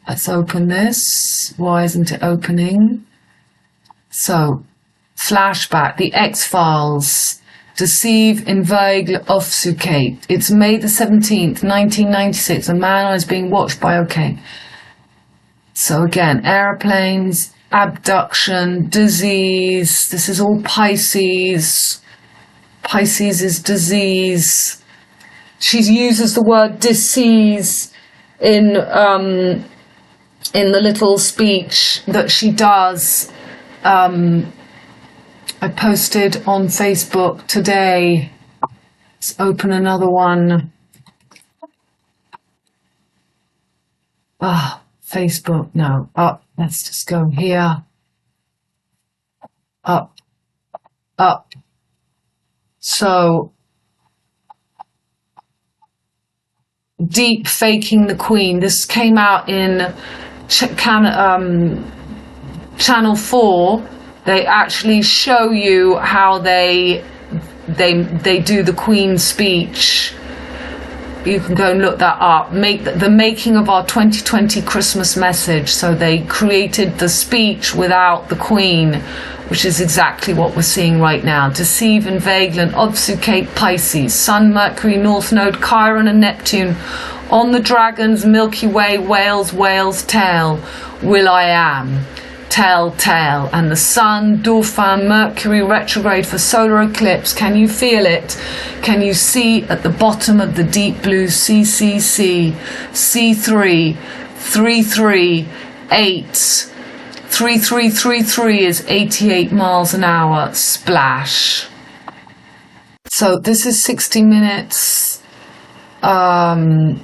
[SPEAKER 1] Let's open this. Why isn't it opening? So, flashback, the X-Files. Deceive, Inveigle, Obfuscate. It's May the 17th, 1996. A man is being watched by... Okay. So again, airplanes, abduction, disease. This is all Pisces. Pisces is disease. She uses the word disease in the little speech that she does. I posted on Facebook today. Let's open another one. Facebook, no, up, let's just go here, up, so, deep faking the Queen. This came out in Channel 4. They actually show you how they do the Queen's speech. You can go and look that up. The making of our 2020 Christmas message. So they created the speech without the Queen, which is exactly what we're seeing right now. Deceive, Inveigle, and Obfuscate, Pisces. Sun, Mercury, North Node, Chiron and Neptune. On the dragons, Milky Way, whales, tail. Will I am. Tail. And the Sun, dauphin, Mercury retrograde for solar eclipse. Can you feel it? Can you see at the bottom of the deep blue CCC C3 338 3333 is 88 miles an hour. Splash. So this is 60 minutes. And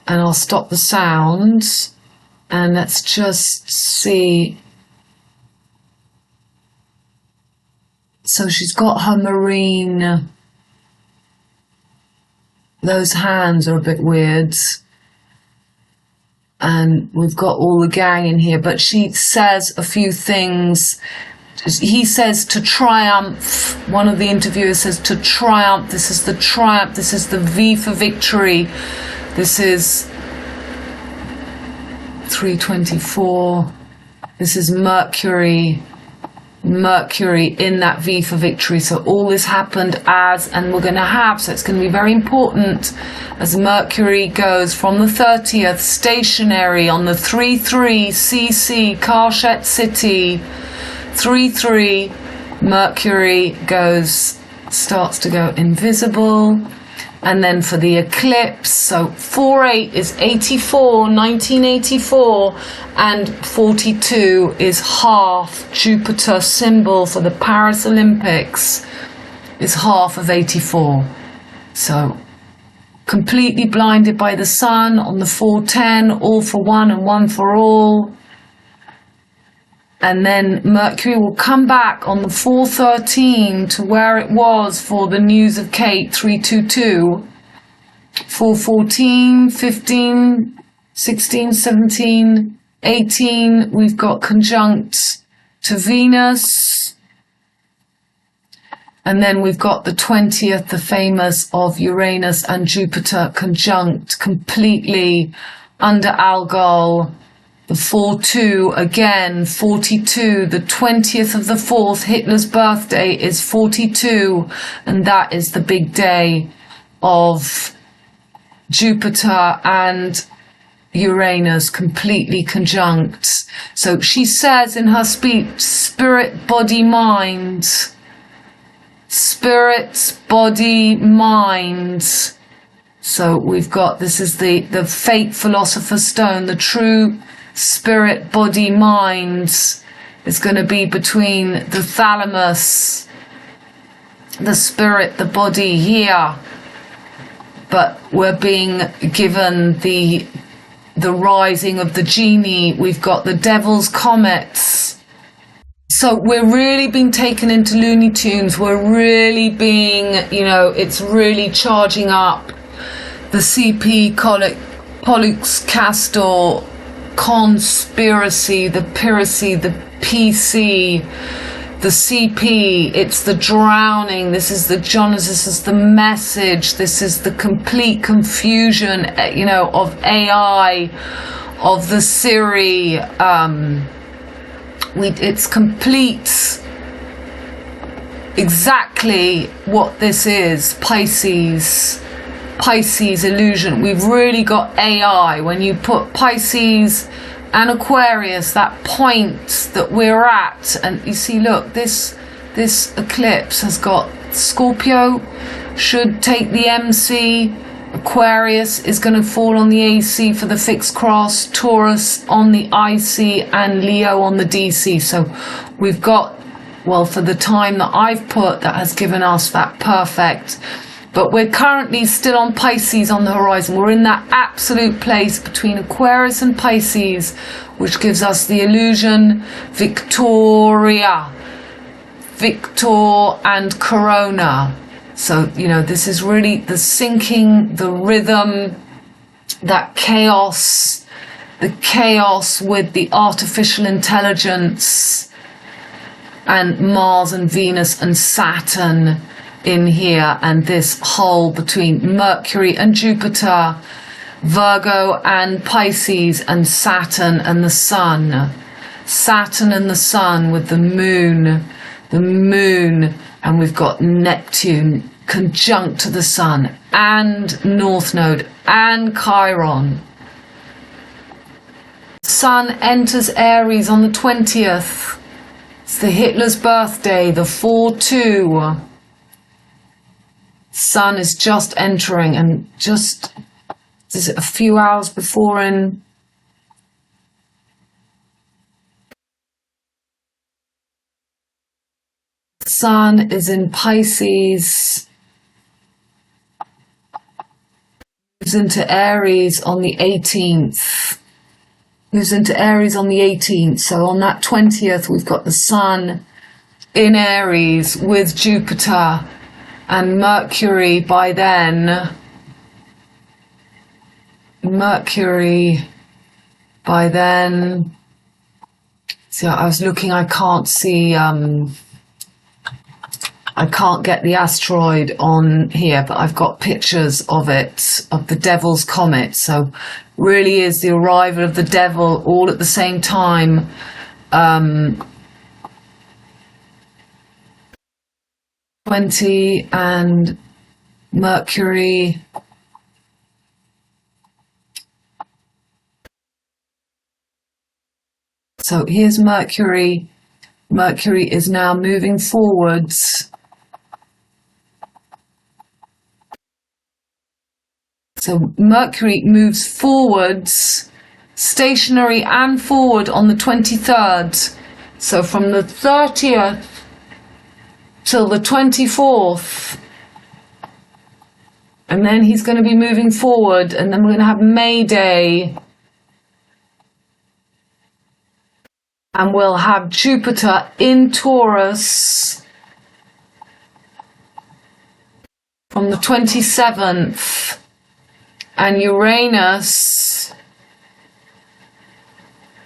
[SPEAKER 1] I'll stop the sound. And let's just see. So she's got her marine. Those hands are a bit weird. And we've got all the gang in here. But she says a few things. He says to triumph. One of the interviewers says to triumph. This is the triumph. This is the V for victory. This is 324. This is Mercury in that V for victory. So all this happened and we're going to have, so it's going to be very important as Mercury goes from the 30th stationary on the 3-3 CC Chariot City. 3-3 Mercury starts to go invisible. And then for the eclipse, so 4-8 is 1984, and 42 is half. Jupiter symbol for the Paris Olympics is half of 84. So completely blinded by the sun on the 410, all for one and one for all. And then Mercury will come back on the 413 to where it was for the news of Kate 322. 414, 15, 16, 17, 18. We've got conjunct to Venus. And then we've got the 20th, the famous of Uranus and Jupiter conjunct completely under Algol. The 4-2, again, 42. The 20th of the 4th, Hitler's birthday, is 42. And that is the big day of Jupiter and Uranus completely conjunct. So she says in her speech, spirit, body, mind. Spirit, body, mind. So we've got, this is the fate philosopher's stone, the true spirit, body, mind is going to be between the thalamus, the spirit, the body here. But we're being given the rising of the genie. We've got the devil's comets. So we're really being taken into Looney Tunes. We're really being, it's really charging up the CP, Pollux, Castor, conspiracy, the piracy, the PC, the CP, it's the drowning, this is the Jonas, this is the message, this is the complete confusion, of AI, of the Siri, it's complete, exactly what this is, Pisces illusion. We've really got AI. When you put Pisces and Aquarius, that point that we're at, and you see, look, this eclipse has got Scorpio should take the MC, Aquarius is going to fall on the AC for the fixed cross, Taurus on the IC, and Leo on the DC. So we've got, well, for the time that I've put, that has given us that perfect. But we're currently still on Pisces on the horizon. We're in that absolute place between Aquarius and Pisces, which gives us the illusion, Victoria, Victor and Corona. So, this is really the sinking, the rhythm, that chaos, the chaos with the artificial intelligence, and Mars and Venus and Saturn in here, and this hole between Mercury and Jupiter, Virgo and Pisces, and Saturn and the Sun. Saturn and the Sun with the moon, and we've got Neptune conjunct to the Sun, and North Node, and Chiron. Sun enters Aries on the 20th. It's the Hitler's birthday, the 4-2. Sun is just entering, and just is it a few hours before in Sun is in Pisces, moves into Aries on the 18th. Moves into Aries on the 18th. So on that 20th, we've got the Sun in Aries with Jupiter and Mercury by then. See, I was looking, I can't see, I can't get the asteroid on here, but I've got pictures of it, of the Devil's Comet. So really is the arrival of the devil all at the same time. 20 and Mercury. So here's Mercury. Mercury is now moving forwards. So Mercury moves forwards, stationary and forward on the 23rd. So from the 30th till the 24th, And then he's going to be moving forward, and then we're going to have May Day. And we'll have Jupiter in Taurus from the 27th, and Uranus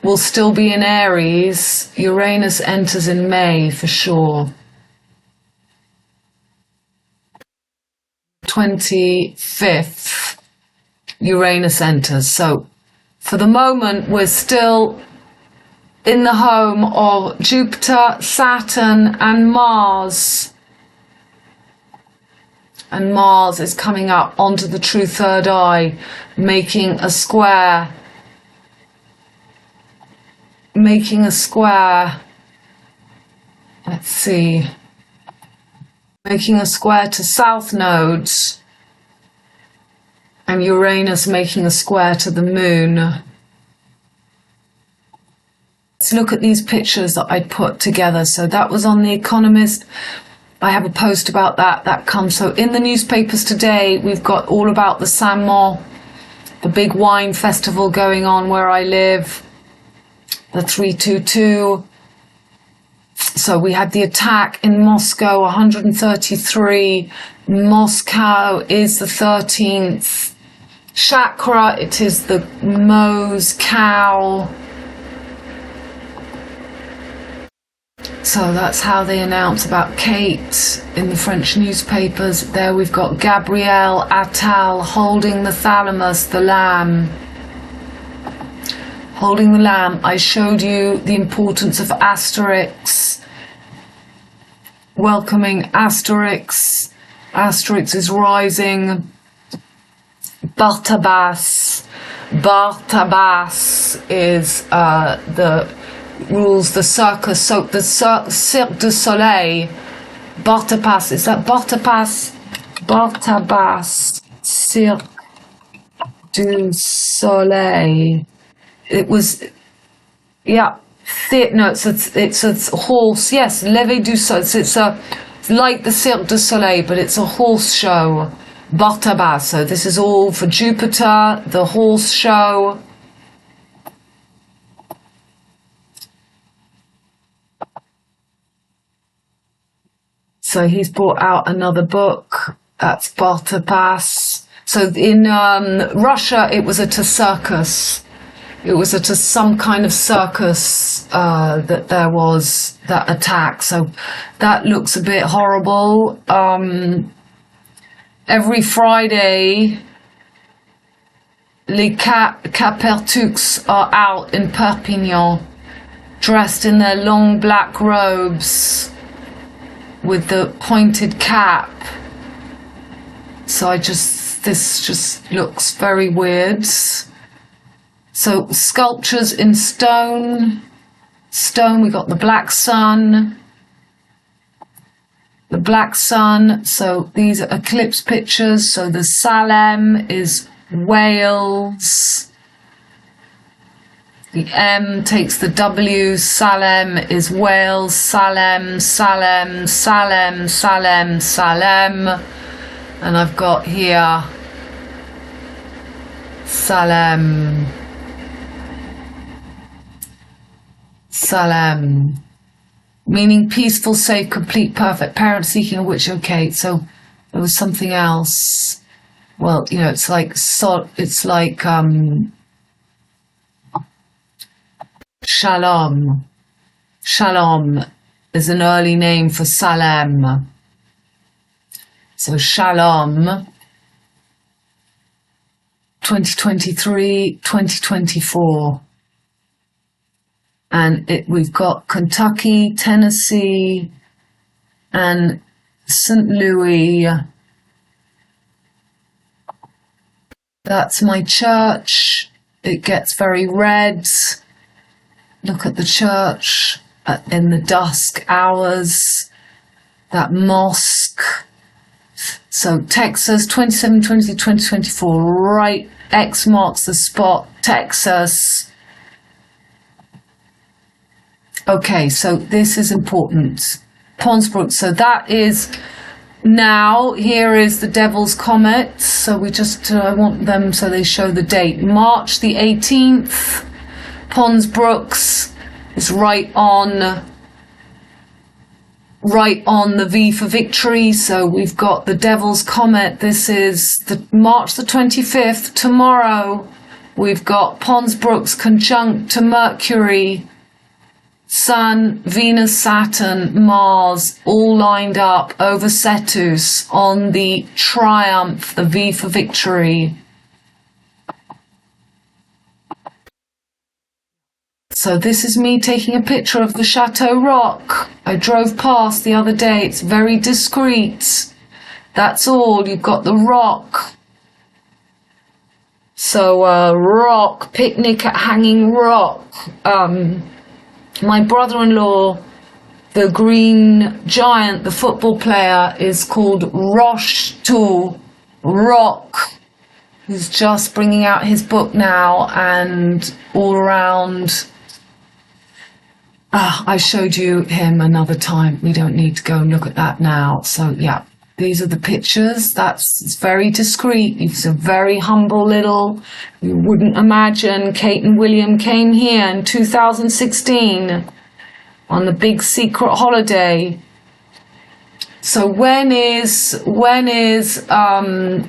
[SPEAKER 1] will still be in Aries. Uranus enters in May for sure. 25th, Uranus enters. So for the moment, we're still in the home of Jupiter, Saturn, and Mars. And Mars is coming up onto the true third eye, making a square. Making a square. Let's see. Making a square to South nodes. And Uranus making a square to the moon. Let's look at these pictures that I put together. So that was on The Economist. I have a post about that comes. So in the newspapers today, we've got all about the Saint-Mo, the big wine festival going on where I live, the 322. So we had the attack in Moscow, 133. Moscow is the 13th chakra. It is the Mose cow. So that's how they announce about Kate in the French newspapers. There we've got Gabrielle Attal holding the thalamus, the lamb. Holding the lamb. I showed you the importance of Asterix. Welcoming Asterix. Asterix is rising. Bartabas. Bartabas is rules the circus, so the Cirque du Soleil. Bartabas, is that Bartabas? Bartabas, Cirque du Soleil. It was, yeah, no, it's a horse, yes, Lever du Soleil. It's like the Cirque du Soleil, but it's a horse show. Bartabas, so this is all for Jupiter, the horse show. So he's brought out another book. That's Bartabas. So in Russia, it was at a circus. It was at some kind of circus that there was that attack. So that looks a bit horrible. Every Friday, les Capertucs are out in Perpignan, dressed in their long black robes, with the pointed cap. So this just looks very weird. So sculptures in stone. We got the black sun. The black sun. So these are eclipse pictures. So the Salem is Wales. The M takes the W, Salem is Wales, Salem, Salem, Salem, Salem, Salem. And I've got here Salem, Salem, meaning peaceful, safe, complete, perfect, parent seeking a witch. Okay, so there was something else. Well, you know, it's like Shalom. Shalom is an early name for Salem. So Shalom, 2023, 2024. And we've got Kentucky, Tennessee, and St. Louis. That's my church. It gets very red. Look at the church in the dusk hours, that mosque. So Texas, 27/20, 2024, right, X marks the spot, Texas. Okay, so this is important. Ponsbrook, so that is Now, here is the Devil's Comet. So we just, I want them so they show the date. March the 18th. Pons Brooks is right on the V for victory. So we've got the Devil's Comet. This is the March the 25th. Tomorrow, we've got Pons Brooks conjunct to Mercury, Sun, Venus, Saturn, Mars, all lined up over Cetus on the Triumph, the V for victory. So this is me taking a picture of the Chateau Rock. I drove past the other day. It's very discreet. That's all. You've got the rock. So rock, picnic at Hanging Rock. My brother-in-law, the Green Giant, the football player, is called Roche to Rock. He's just bringing out his book now, and all around. I showed you him another time. We don't need to go and look at that now. So yeah, these are the pictures. It's very discreet. He's a very humble little, you wouldn't imagine. Kate and William came here in 2016 on the big secret holiday. So when is Ramdan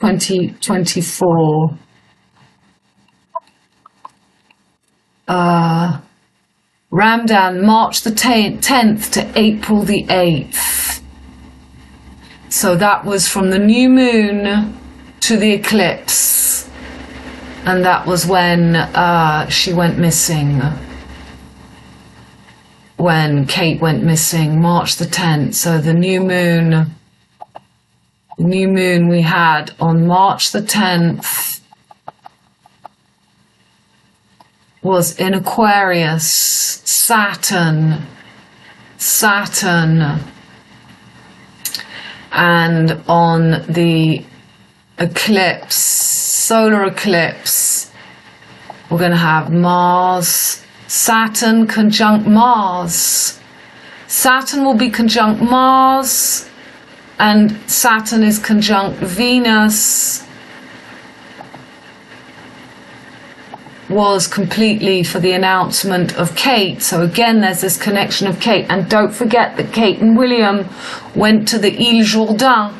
[SPEAKER 1] 2024? Ramdan, March the 10th to April the 8th. So that was from the new moon to the eclipse. And that was when she went missing. When Kate went missing, March the 10th. So the new moon we had on March the 10th was in Aquarius, Saturn, and on the eclipse, solar eclipse, we're going to have Mars, Saturn conjunct Mars. Saturn will be conjunct Mars, and Saturn is conjunct Venus. Was completely for the announcement of Kate. So again, there's this connection of Kate. And don't forget that Kate and William went to the Ile Jourdain.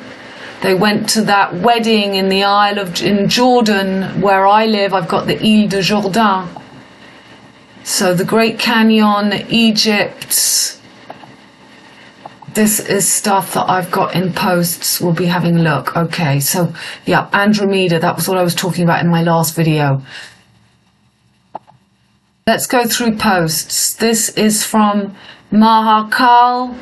[SPEAKER 1] They went to that wedding in the in Jordan, where I live. I've got the Ile de Jourdain. So the Great Canyon, Egypt. This is stuff that I've got in posts. We'll be having a look. Okay, so yeah, Andromeda. That was what I was talking about in my last video. Let's go through posts. This is from Mahakal.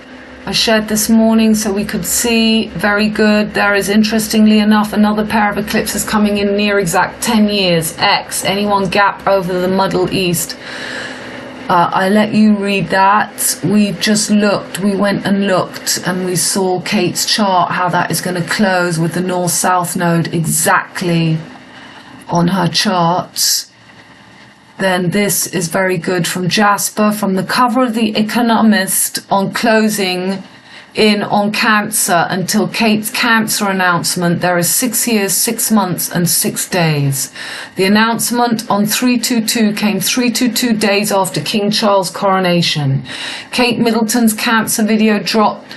[SPEAKER 1] I shared this morning so we could see. Very good. There is, interestingly enough, another pair of eclipses coming in near exact 10 years. X. Anyone gap over the Middle East. I let you read that. We just looked. We went and looked and we saw Kate's chart, how that is going to close with the North-South node exactly on her chart. Then this is very good from Jasper, from the cover of The Economist, on closing in on Cancer until Kate's Cancer announcement. There is 6 years, 6 months and 6 days. The announcement on 322 came 322 days after King Charles' coronation. Kate Middleton's Cancer video dropped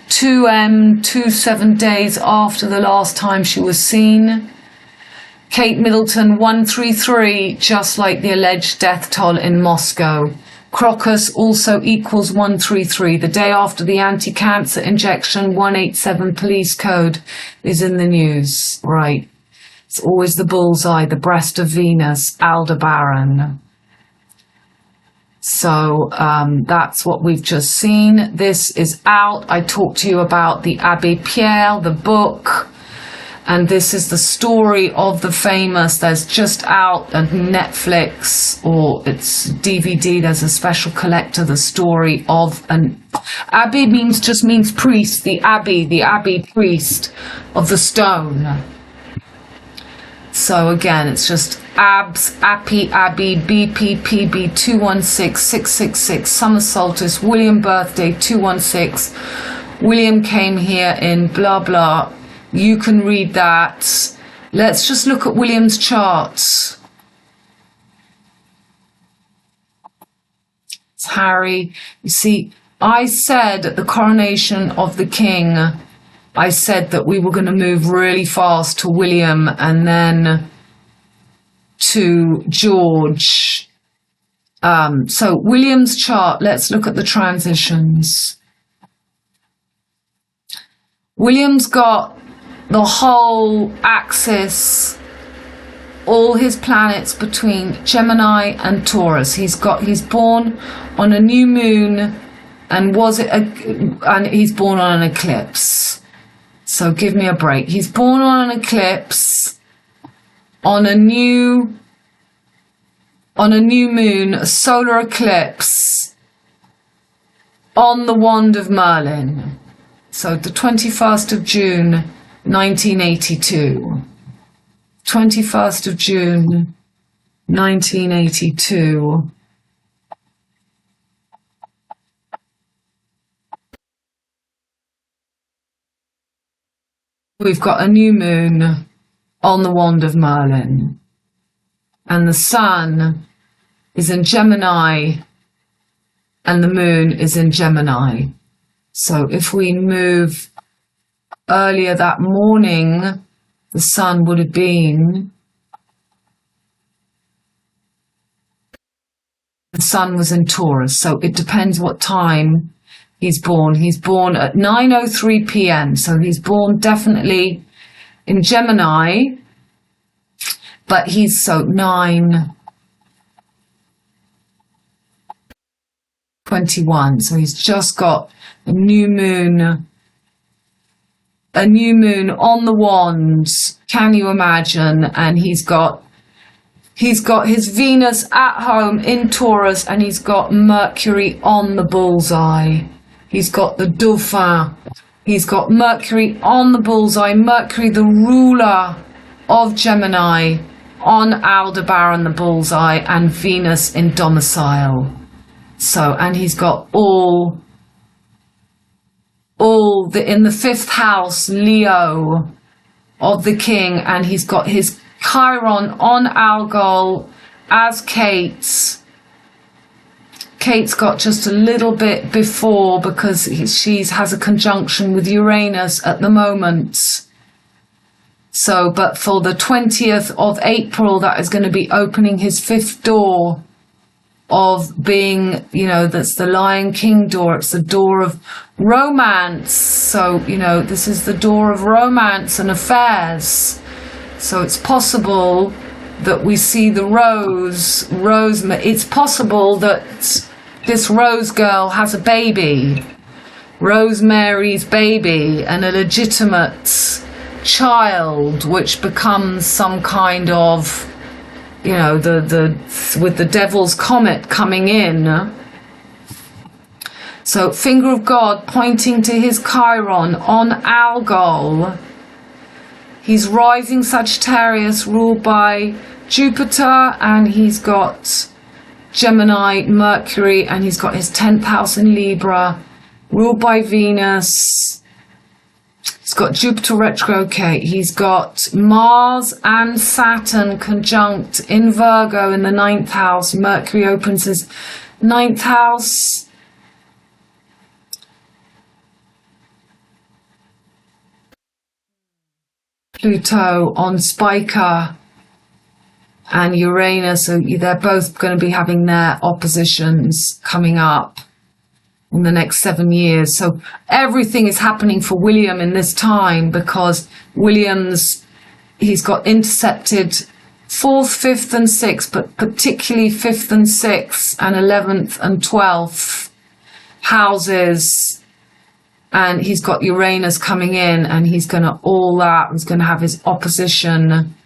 [SPEAKER 1] 27 days after the last time she was seen. Kate Middleton 133, just like the alleged death toll in Moscow. Crocus also equals 133. The day after the anti-cancer injection, 187 police code is in the news. Right. It's always the bullseye, the breast of Venus, Aldebaran. So that's what we've just seen. This is out. I talked to you about the Abbé Pierre, the book. And this is the story of the famous, there's just out on Netflix, or it's DVD, there's a special collector, the story of an abbé just means priest, the abbé priest of the stone. So again, it's just Abs, Appy, Abby, BPPB 216666, summer solstice, William birthday 216. William came here in blah blah. You can read that. Let's just look at William's charts. It's Harry. You see, I said at the coronation of the king, I said that we were going to move really fast to William and then to George. So William's chart, let's look at the transitions. William's got the whole axis, all his planets between Gemini and Taurus. He's born on a new moon, and he's born on an eclipse. So give me a break. He's born on an eclipse, on a new moon, a solar eclipse, on the wand of Merlin. So the 21st of June, 1982. 21st of June, 1982. We've got a new moon on the wand of Merlin. And the sun is in Gemini and the moon is in Gemini. So if we move earlier that morning, the sun would have been, the sun was in Taurus. So it depends what time he's born. He's born at 9:03 p.m. So he's born definitely in Gemini, but he's so 9:21. So he's just got a new moon on the wands. Can you imagine? And he's got his Venus at home in Taurus, and he's got Mercury on the bullseye. He's got the dauphin. He's got Mercury on the bullseye. Mercury, the ruler of Gemini, on Aldebaran, the bullseye, and Venus in domicile. So, and he's got in the fifth house, Leo of the king, and he's got his Chiron on Algol as Kate's. Kate's got just a little bit before because she has a conjunction with Uranus at the moment. So, but for the 20th of April, that is going to be opening his fifth door of being, that's the Lion King door. It's the door of romance. So, this is the door of romance and affairs. So it's possible that we see the rose. It's possible that this Rose girl has a baby. Rosemary's baby, and a legitimate child, which becomes some kind of, with the devil's comet coming in. So finger of God pointing to his Chiron on Algol. He's rising Sagittarius, ruled by Jupiter, and he's got Gemini, Mercury, and he's got his 10th house in Libra, ruled by Venus. He's got Jupiter retrograde. He's got Mars and Saturn conjunct in VirgO in the 9th house. Mercury opens his 9th house. Pluto on Spica and Uranus, so they're both going to be having their oppositions coming up in the next 7 years. So everything is happening for William in this time, because he's got intercepted 4th, 5th and 6th, but particularly 5th and 6th and 11th and 12th houses. And he's got Uranus coming in, and he's going to have his opposition.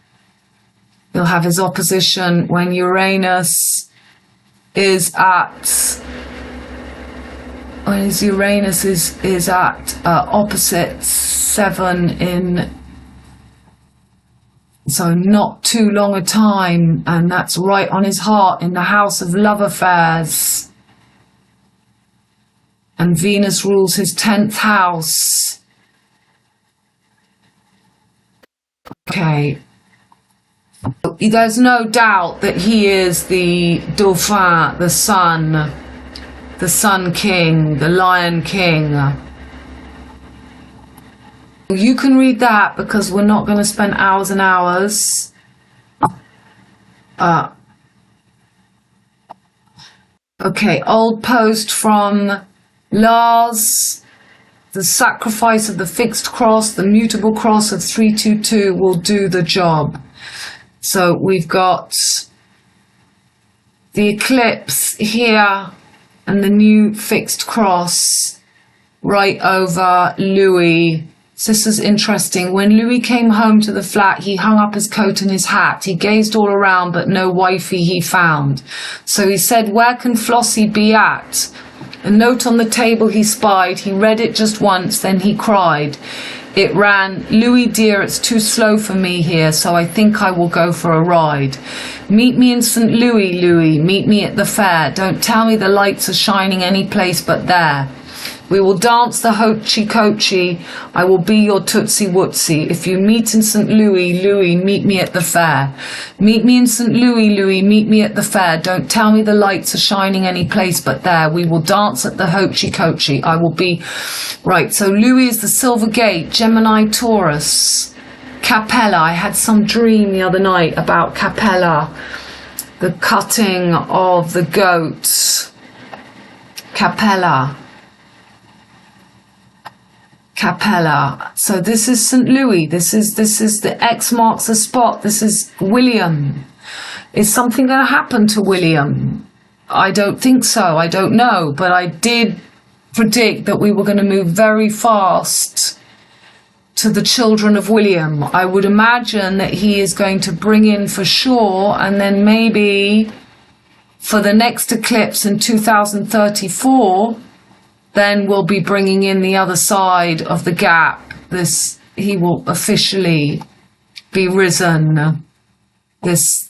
[SPEAKER 1] He'll have his opposition when Uranus is at opposite 7 in So not too long a time, and that's right on his heart in the house of love affairs. And Venus rules his 10th house. Okay. There's no doubt that he is the dauphin, the sun king, the lion king. You can read that because we're not going to spend hours and hours. Okay, old post from Lars. The sacrifice of the fixed cross, the mutable cross of 322 will do the job. So we've got the eclipse here and the new fixed cross right over Louis. So this is interesting. When Louis came home to the flat, he hung up his coat and his hat. He gazed all around, but no wifey he found. So he said, "Where can Flossie be at?" A note on the table he spied. He read it just once, then he cried. It ran, "Louis dear, it's too slow for me here, so I think I will go for a ride. Meet me in St. Louis, Louis, meet me at the fair. Don't tell me the lights are shining any place but there. We will dance the hochy cochy. I will be your tootsie wootsy. If you meet in St. Louis, Louis, meet me at the fair. Meet me in St. Louis, Louis, meet me at the fair. Don't tell me the lights are shining any place but there. We will dance at the hochy cochy. I will be..." Right, so Louis is the Silver Gate, Gemini, Taurus. Capella. I had some dream the other night about Capella. The cutting of the goats. Capella. So this is St. Louis. This is the X marks the spot. This is William. Is something going to happen to William? I don't think so. I don't know. But I did predict that we were going to move very fast to the children of William. I would imagine that he is going to bring in for sure, and then maybe for the next eclipse in 2034, then we'll be bringing in the other side of the gap. He will officially be risen. This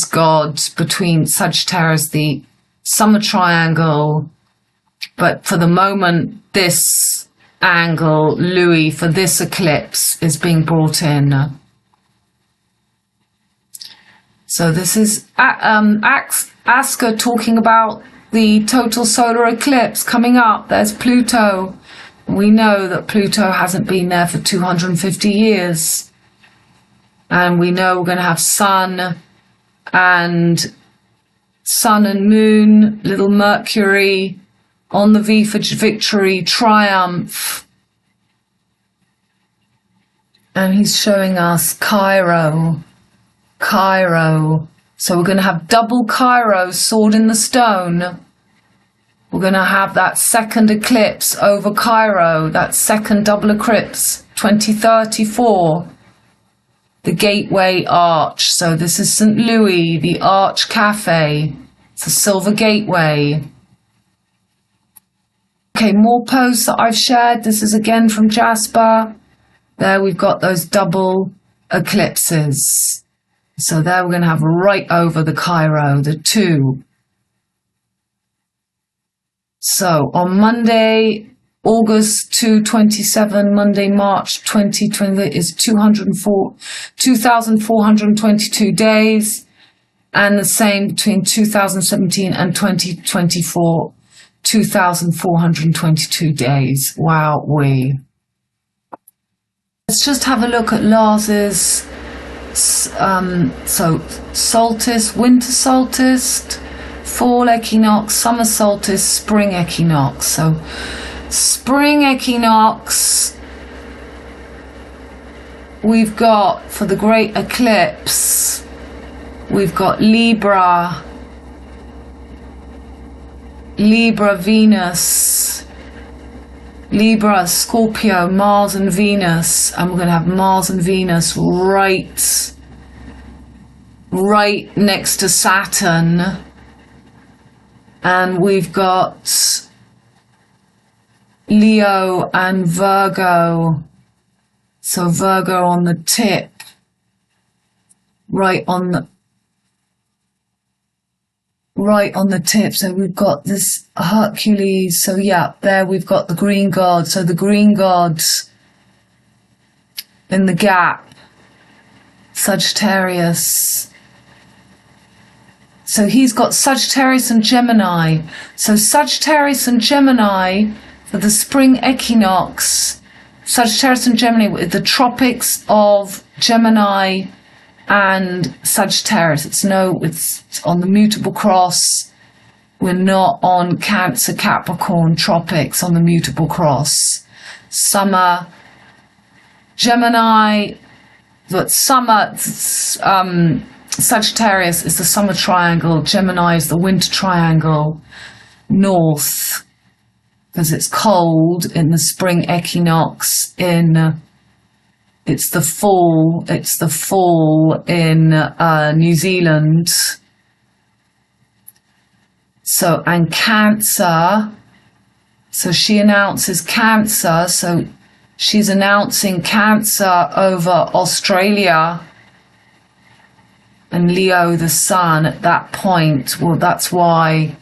[SPEAKER 1] god between Sagittarius, the summer triangle. But for the moment, this angle, Louis, for this eclipse is being brought in. So this is Asker talking about the total solar eclipse coming up. There's Pluto. We know that Pluto hasn't been there for 250 years. And we know we're going to have sun and moon, little Mercury on the V for victory, triumph. And he's showing us Cairo. So we're going to have double Cairo, sword in the stone. We're going to have that second eclipse over Cairo, that second double eclipse, 2034. The Gateway Arch. So this is St. Louis, the Arch Cafe. It's a silver gateway. Okay, more posts that I've shared. This is again from Jasper. There we've got those double eclipses. So there we're going to have right over the Cairo, the two. So on Monday, August 227, Monday, March 2020 is 2,422 days. And the same between 2017 and 2024, 2,422 days. Wowee. Let's just have a look at Lars's so solstice, winter solstice, fall equinox, summer solstice, spring equinox. So spring equinox we've got for the great eclipse, we've got Libra, Venus, Libra, Scorpio, Mars and Venus, and we're going to have Mars and Venus right next to Saturn. And we've got Leo and Virgo. So Virgo on the tip right on the tip. So we've got this Hercules. So yeah, there we've got the green god. So the green god's in the gap. Sagittarius. So he's got Sagittarius and Gemini. So Sagittarius and Gemini for the spring equinox. Sagittarius and Gemini with the tropics of Gemini and Sagittarius. It's on the mutable cross. We're not on Cancer, Capricorn, tropics on the mutable cross. Summer, Gemini, but summer, Sagittarius is the summer triangle. Gemini is the winter triangle. North, because it's cold in the spring equinox. It's the fall in New Zealand. So, and Cancer, so she announces Cancer, so she's announcing Cancer over Australia and Leo the sun at that point. Well, that's why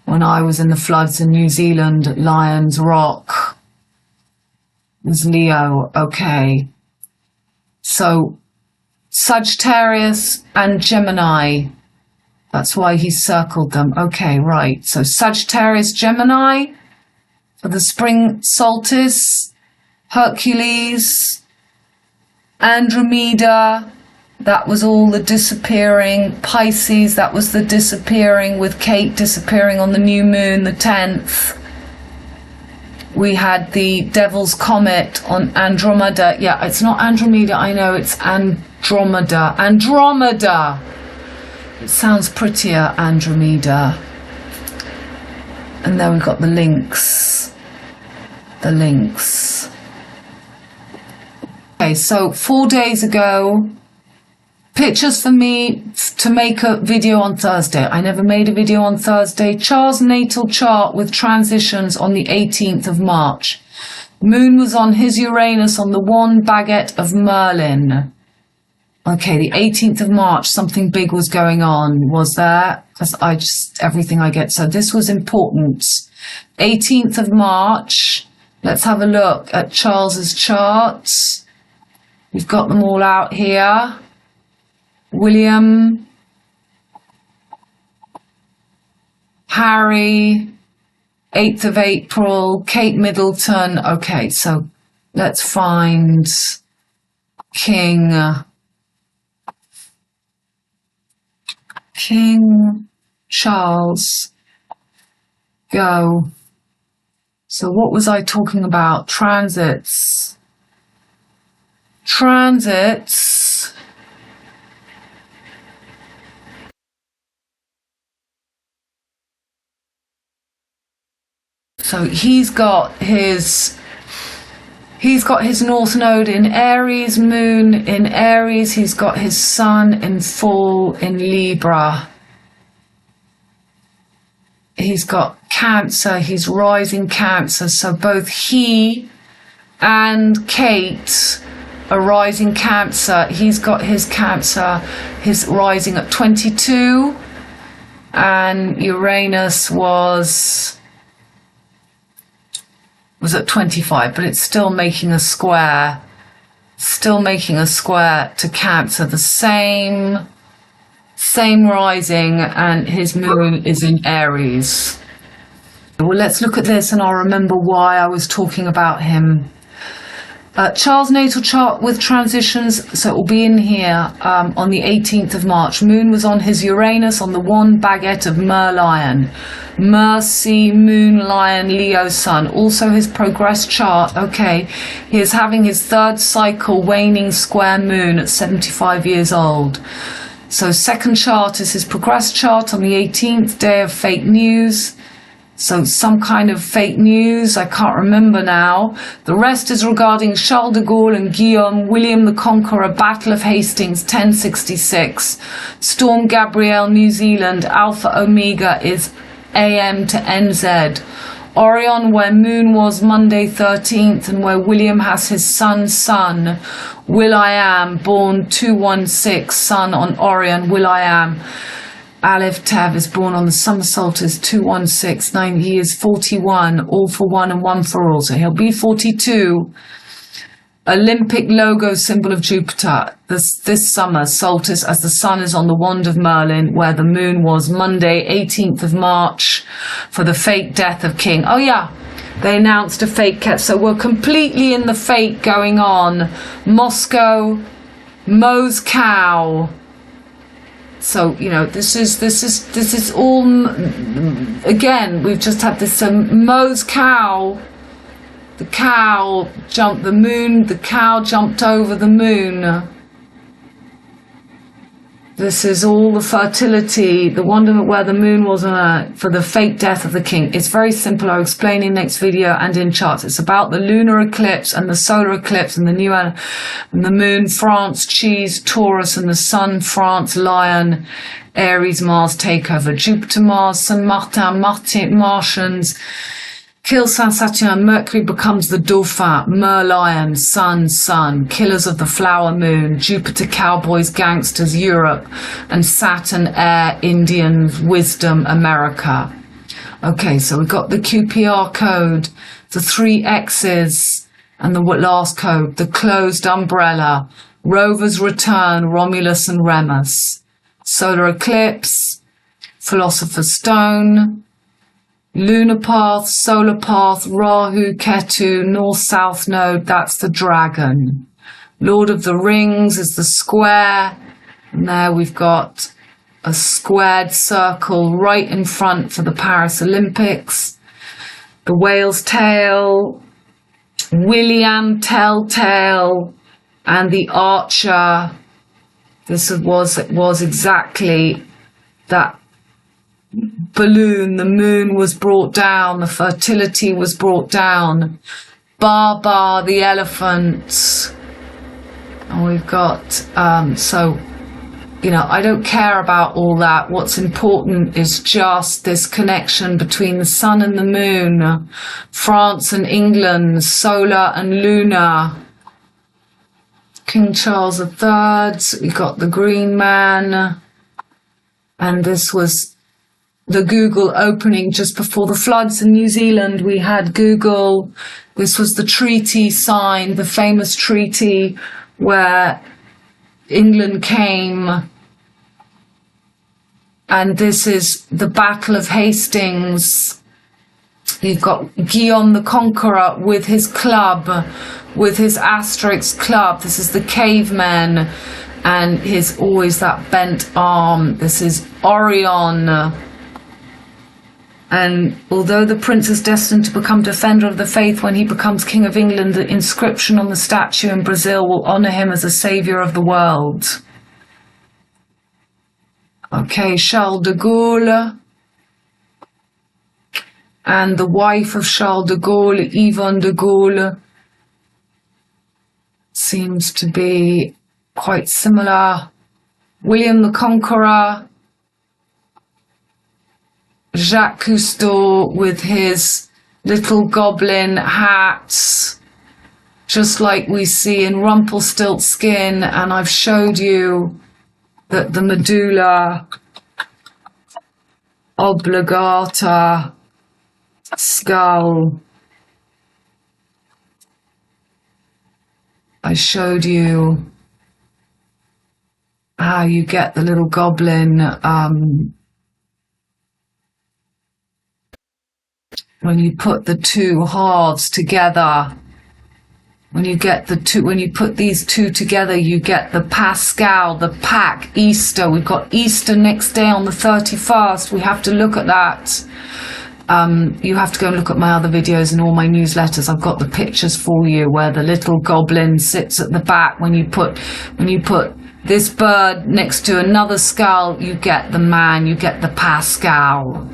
[SPEAKER 1] when I was in the floods in New Zealand at Lions Rock, it was Leo. Okay. So Sagittarius and Gemini, that's why he circled them. Okay, right. So Sagittarius, Gemini for the spring solstice, Hercules, Andromeda, that was all the disappearing. Pisces, that was the disappearing, with Kate disappearing on the new moon, the 10th. We had the Devil's Comet on Andromeda. Yeah, it's not Andromeda, I know, it's Andromeda. Andromeda! It sounds prettier, Andromeda. And then we've got the Lynx. The Lynx. Okay, so 4 days ago, pictures for me to make a video on Thursday. I never made a video on Thursday. Charles' natal chart with transitions on the 18th of March. Moon was on his Uranus on the 1 baguette of Merlin. Okay, the 18th of March, something big was going on, was there? Because everything I get. So this was important. 18th of March. Let's have a look at Charles's charts. We've got them all out here. William, Harry, 8th of April, Kate Middleton. Okay, so let's find King Charles. Go. So what was I talking about? Transits. So he's got his North Node in Aries, Moon in Aries. He's got his Sun in full in Libra. He's got Cancer. He's rising Cancer. So both he and Kate are rising Cancer. He's got his Cancer, his rising at 22, and Uranus was at 25, but it's still making a square. To Cancer, the same rising, and his moon is in Aries. Well, let's look at this and I'll remember why I was talking about him. Charles' natal chart with transitions, so it will be in here on the 18th of March. Moon was on his Uranus on the 1 baguette of Merlion. Mercy, Moon, Lion, Leo, Sun. Also his progress chart, okay. He is having his 3rd cycle waning square moon at 75 years old. So second chart is his progress chart on the 18th, day of fake news. So some kind of fake news, I can't remember now. The rest is regarding Charles de Gaulle and Guillaume, William the Conqueror, Battle of Hastings, 1066. Storm Gabrielle, New Zealand, Alpha Omega is AM to NZ. Orion, where Moon was Monday 13th, and where William has his Sun, Will.I.Am, born 216, Sun on Orion, Will.I.Am. Aleph Tav is born on the summer solstice, 216, he is 41, all for one and one for all, so he'll be 42. Olympic logo, symbol of Jupiter, this summer solstice, as the sun is on the wand of Merlin, where the moon was Monday 18th of March for the fake death of King. Oh yeah, they announced a fake death, so we're completely in the fake going on. Moscow, Moscow. So, you know, this is all, again, we've just had this Moscow. The cow jumped the moon, the cow jumped over the moon. This is all the fertility, the wonderment where the moon was on Earth for the fake death of the king. It's very simple. I'll explain in next video and in charts. It's about the lunar eclipse and the solar eclipse and the new and the moon, France, cheese, Taurus, and the sun, France, lion, Aries, Mars, takeover, Jupiter, Mars, Saint Martin, Martians, kill Saint Saturn, Mercury becomes the dauphin, Merlion, sun, killers of the flower moon, Jupiter, cowboys, gangsters, Europe, and Saturn, air, Indians, wisdom, America. Okay, so we've got the QPR code, the 3 X's, and the last code, the closed umbrella, Rover's return, Romulus and Remus, solar eclipse, Philosopher's Stone, lunar path, solar path, Rahu, Ketu, north-south node, that's the dragon. Lord of the Rings is the square, and there we've got a squared circle right in front for the Paris Olympics. The whale's tail, William Telltale, and the archer. This was exactly that balloon. The moon was brought down, the fertility was brought down. Baba the elephant. And we've got so, you know, I don't care about all that. What's important is just this connection between the sun and the moon, France and England, solar and lunar. King Charles III, we got the Green Man, and this was the Google opening just before the floods in New Zealand. We had Google. This was the treaty signed, the famous treaty where England came. And this is the Battle of Hastings. You've got Guillaume the Conqueror with his club, with his Asterix club. This is the caveman, and his always that bent arm. This is Orion. And although the prince is destined to become defender of the faith when he becomes king of England, the inscription on the statue in Brazil will honor him as a savior of the world. Okay, Charles de Gaulle. And the wife of Charles de Gaulle, Yvonne de Gaulle, seems to be quite similar. William the Conqueror. Jacques Cousteau with his little goblin hats, just like we see in Rumpelstiltskin, and I've showed you that the medulla oblongata skull. I showed you how you get the little goblin when you put the two halves together. When you put these two together, you get the Pascal, the Pac, Easter. We've got Easter next day on the 31st. We have to look at that. You have to go and look at my other videos and all my newsletters. I've got the pictures for you where the little goblin sits at the back. When you put this bird next to another skull, you get the man, you get the Pascal.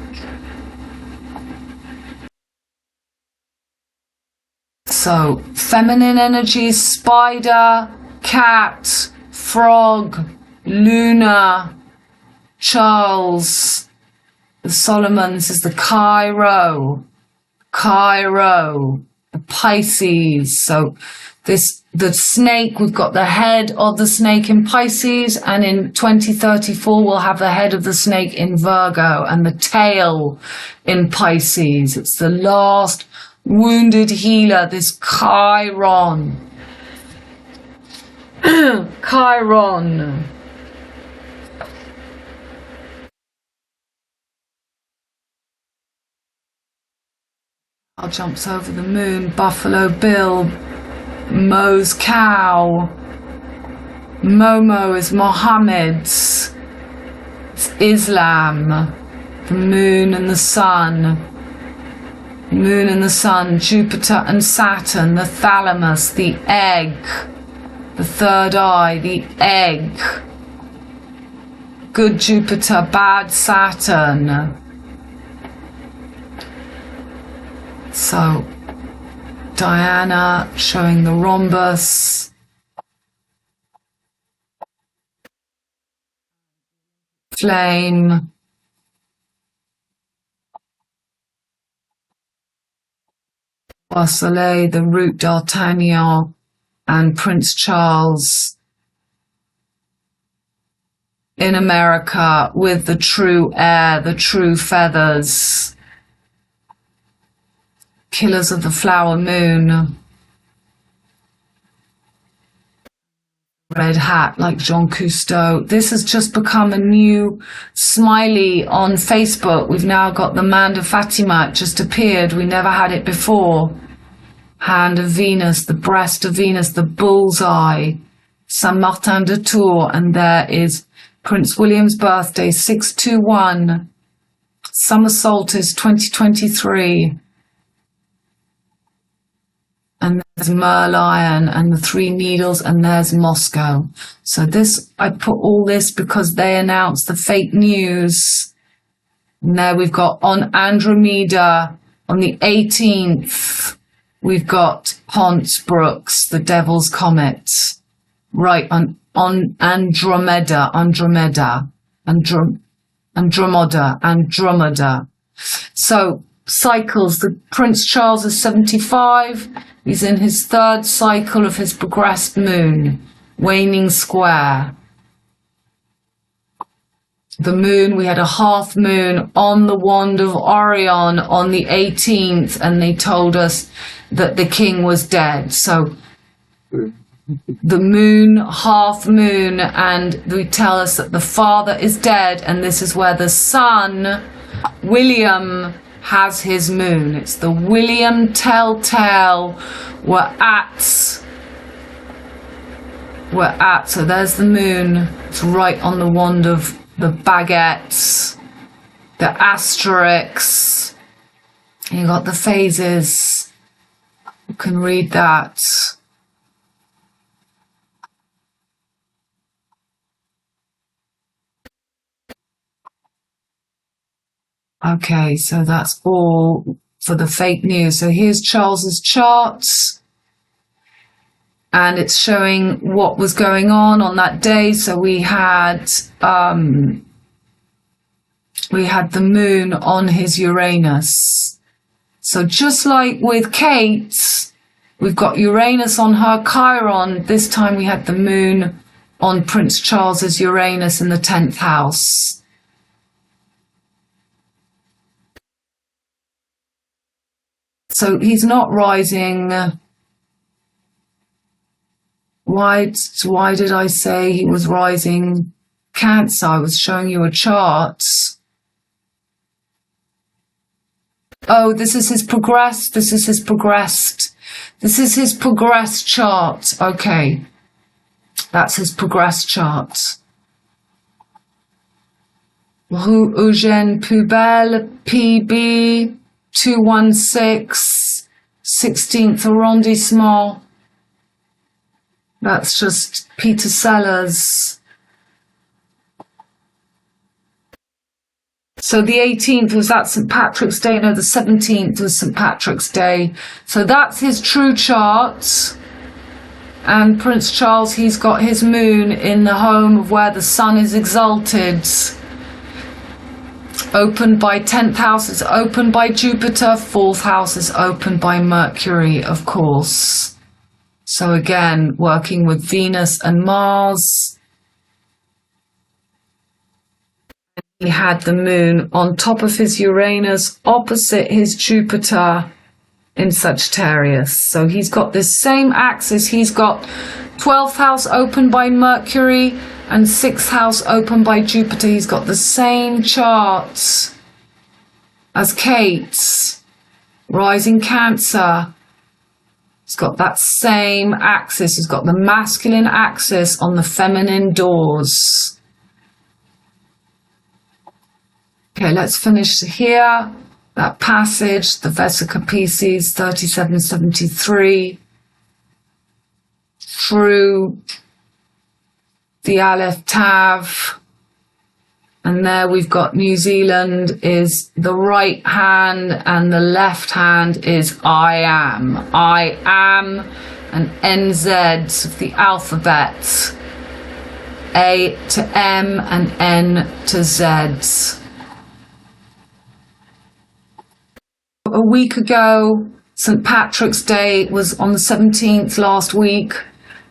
[SPEAKER 1] So, feminine energies, spider, cat, frog, Lunar, Charles. The Solomons is the Cairo. Chiron, Pisces. So the snake, we've got the head of the snake in Pisces, and in 2034 we'll have the head of the snake in Virgo and the tail in Pisces. It's the last wounded healer, this Chiron. Chiron. Jumps over the moon. Buffalo Bill. Mo's cow. Momo is Mohammed's. It's Islam. The moon and the sun. Moon and the sun. Jupiter and Saturn. The thalamus. The egg. The third eye. The egg. Good Jupiter. Bad Saturn. So, Diana showing the rhombus. Flame. Soleil, the route d'Artagnan, and Prince Charles in America with the true air, the true feathers. Killers of the flower moon. Red hat like Jean Cousteau. This has just become a new smiley on Facebook. We've now got the Manda Fatima. It just appeared. We never had it before. Hand of Venus, the breast of Venus, the bullseye. Saint Martin de Tours. And there is Prince William's birthday, 621. Summer solstice, 2023. And there's Merlion and the three needles, and there's Moscow. So this, I put all this because they announced the fake news. And there we've got on Andromeda on the 18th, we've got Ponce Brooks, the Devil's Comet. Right, on Andromeda. So cycles, the Prince Charles is 75. He's in his third cycle of his progressed moon, waning square. The moon, we had a half moon on the wand of Orion on the 18th, and they told us that the king was dead. So the moon, half moon, and they tell us that the father is dead, and this is where the son, William, has his moon. It's the William Telltale. We're at. So there's the moon. It's right on the wand of the baguettes, the asterisks. You got the phases. You can read that. Okay, so that's all for the fake news. So here's Charles's charts, and it's showing what was going on that day. So we had the moon on his Uranus. So just like with Kate, we've got Uranus on her Chiron. This time we had the moon on Prince Charles's Uranus in the 10th house. So he's not rising. Why did I say he was rising Cancer? I was showing you a chart. Oh, this is his progressed. This is his progressed chart. Okay. That's his progressed chart. Rue Eugène Pubelle, PB 216, 16th arrondissement. That's just Peter Sellers. So the 18th was that St. Patrick's Day. No, the 17th was St. Patrick's Day. So that's his true chart. And Prince Charles, he's got his moon in the home of where the sun is exalted. opened by 10th house is opened by Jupiter, 4th house is opened by Mercury, of course. So again, working with Venus and Mars. He had the moon on top of his Uranus, opposite his Jupiter in Sagittarius. So he's got this same axis. He's got 12th house opened by Mercury and 6th house opened by Jupiter. He's got the same chart as Kate, rising Cancer. He's got that same axis. He's got the masculine axis on the feminine doors. Okay, let's finish here. That passage, the Vesica Pisces 3773, through the Aleph Tav, and there we've got New Zealand is the right hand and the left hand is I am. I am, and NZ of the alphabet, A to M and N to Z. A week ago, St. Patrick's Day was on the 17th last week.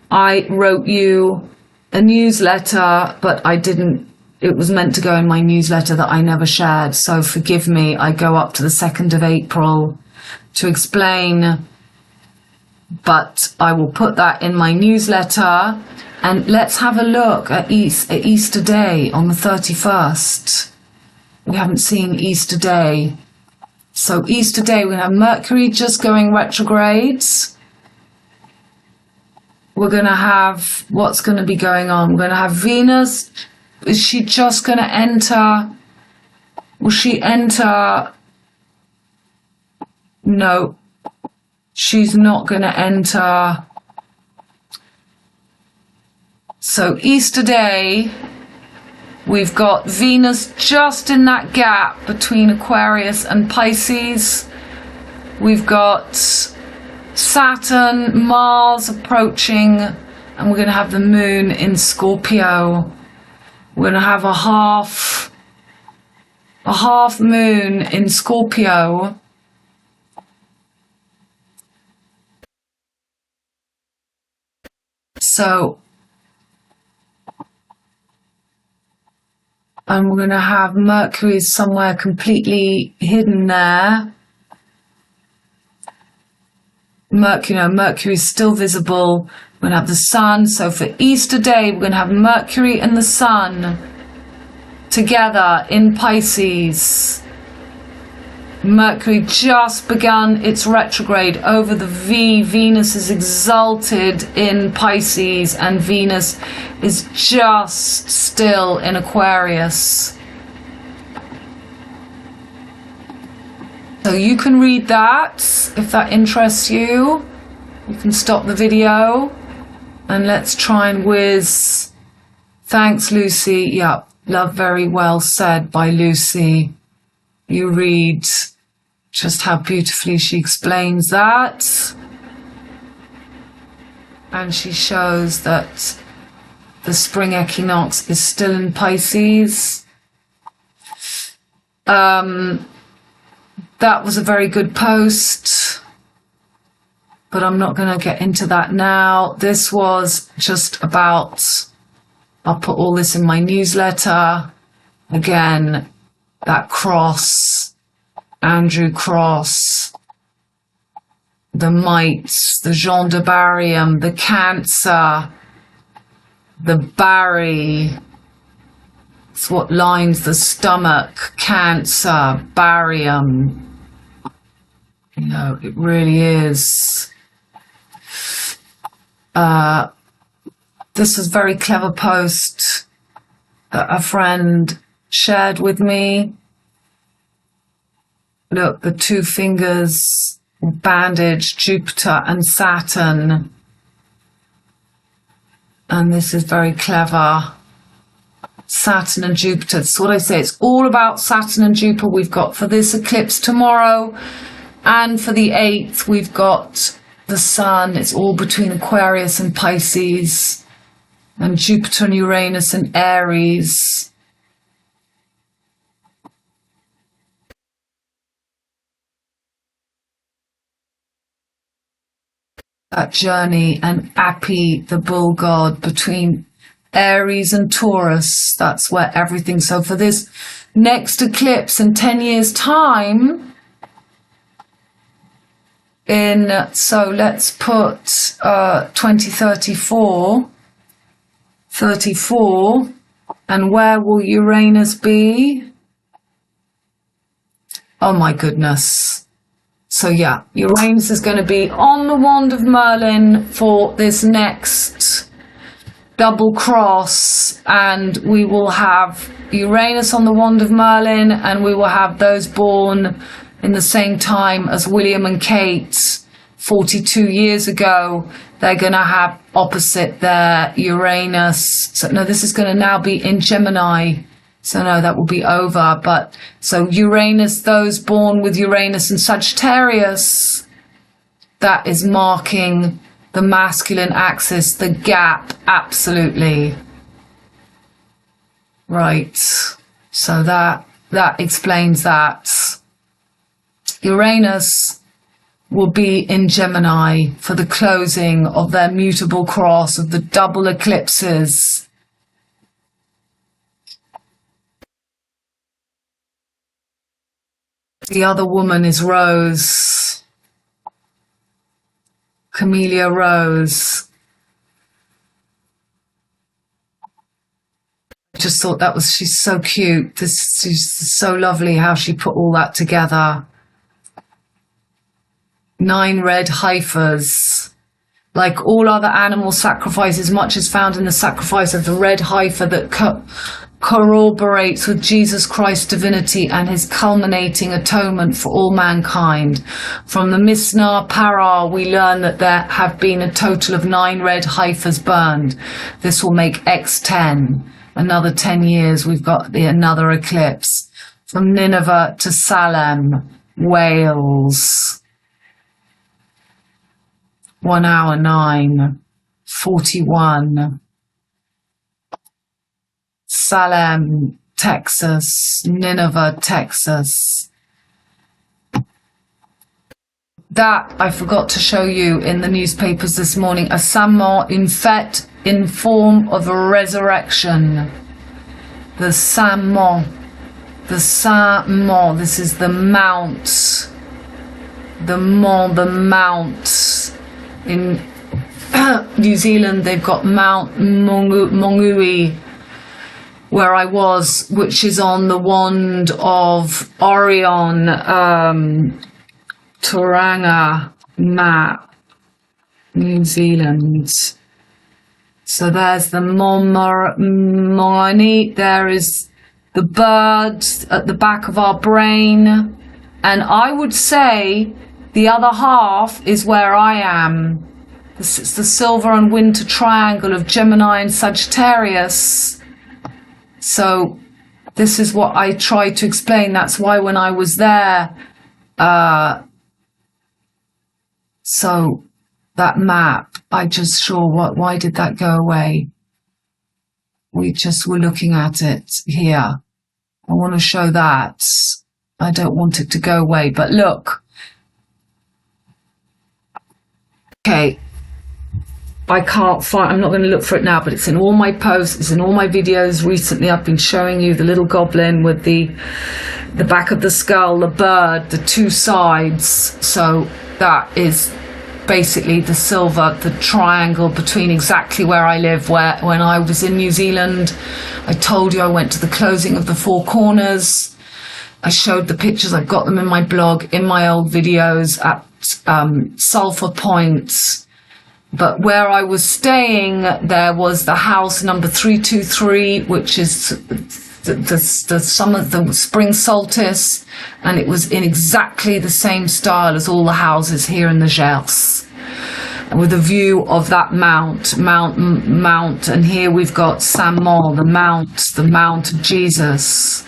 [SPEAKER 1] I wrote you a newsletter, but I didn't, it was meant to go in my newsletter that I never shared. So forgive me, I go up to the 2nd of April to explain, but I will put that in my newsletter. And let's have a look at Easter Day on the 31st. We haven't seen Easter Day. So Easter Day, we're going to have Mercury just going retrogrades. We're going to have, what's going to be going on? We're going to have Venus. Is she just going to enter? Will she enter? No, she's not going to enter. So Easter Day, we've got Venus just in that gap between Aquarius and Pisces. We've got Saturn, Mars approaching, and we're going to have the moon in Scorpio. We're going to have a half moon in Scorpio. So, and we're going to have Mercury somewhere completely hidden there. Mercury is still visible. We're going to have the sun. So for Easter Day, we're going to have Mercury and the sun together in Pisces. Mercury just begun its retrograde over the V. Venus is exalted in Pisces and Venus is just still in Aquarius. So you can read that if that interests you. You can stop the video and let's try and whiz. Thanks, Lucy. Yep, love, very well said by Lucy. You read just how beautifully she explains that. And she shows that the spring equinox is still in Pisces. That was a very good post, but I'm not going to get into that now. This was just about, I'll put all this in my newsletter. Again, that cross, Andrew Cross, the mites, the Jean de Barium, the Cancer, the Barry. It's what lines the stomach, Cancer, barium. You know, it really is. This is a very clever post that a friend shared with me. Look, the two fingers bandaged, Jupiter and Saturn. And this is very clever. Saturn and Jupiter. That's what I say. It's all about Saturn and Jupiter. We've got for this eclipse tomorrow. And for the 8th, we've got the sun. It's all between Aquarius and Pisces. And Jupiter and Uranus and Aries. that journey, and Appi, the bull god, between Aries and Taurus. That's where everything. So for this next eclipse in 10 years' time, so let's put 2034, 34, and where will Uranus be? Oh my goodness. So yeah, Uranus is going to be on the Wand of Merlin for this next double cross, and we will have Uranus on the Wand of Merlin, and we will have those born in the same time as William and Kate 42 years ago. They're going to have opposite their Uranus. So no, this is going to now be in Gemini. So no, that will be over. But so Uranus, those born with Uranus and Sagittarius, that is marking the masculine axis, the gap, absolutely. Right. So that explains that. Uranus will be in Gemini for the closing of their mutable cross of the double eclipses. The other woman is Rose, Camellia Rose. I just thought she's so cute. She's so lovely how she put all that together. 9 red heifers. Like all other animal sacrifices, much is found in the sacrifice of the red heifer that corroborates with Jesus Christ's divinity and his culminating atonement for all mankind. From the Mishnah Parah, we learn that there have been a total of 9 red heifers burned. This will make X10. Another 10 years, we've got another eclipse. From Nineveh to Salem, Wales. 1 hour 9, 41. Salem, Texas, Nineveh, Texas. That I forgot to show you in the newspapers this morning. A Saint-Mont, une fête in form of a resurrection. The Saint-Mont. The Saint-Mont. This is the mount. The mount. In New Zealand, they've got Mount Mongui, where I was, which is on the Wand of Orion, Tauranga map, New Zealand. So there's the Moani, there is the bird at the back of our brain, and I would say the other half is where I am. It's the silver and winter triangle of Gemini and Sagittarius. So this is what I tried to explain. That's why when I was there, so that map, I just why did that go away? We just were looking at it here. I want to show that. I don't want it to go away, but look. Okay, I can't find, I'm not going to look for it now, but it's in all my posts, it's in all my videos recently. I've been showing you the little goblin with the back of the skull, the bird, the 2 sides. So that is basically the silver, the triangle between exactly where I live, where when I was in New Zealand, I told you I went to the closing of the 4 corners. I showed the pictures, I've got them in my blog, in my old videos at Sulphur Points. But where I was staying, there was the house number 323, which is the summer, the spring solstice, and it was in exactly the same style as all the houses here in the GERS, with a view of that mount, and here we've got Saint-Mont, the mount of Jesus.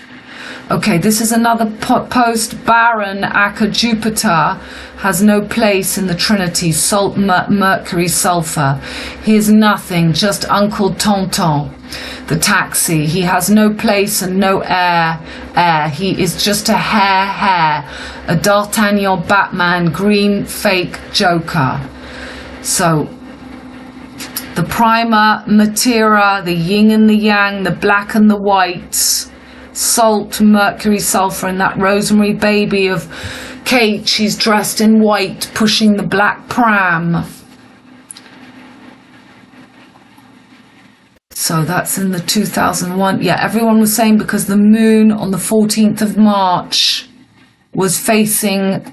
[SPEAKER 1] Okay, this is another post. Baron Acker Jupiter has no place in the Trinity. Mercury sulfur. He is nothing, just Uncle Tonton, the taxi. He has no place and no air. He is just a hair. A D'Artagnan Batman, green fake Joker. So the primer, Mithra, the yin and the yang, the black and the white, salt, Mercury, sulfur, and that rosemary baby of Kate. She's dressed in white, pushing the black pram. So that's in the 2001. Yeah, everyone was saying because the moon on the 14th of March was facing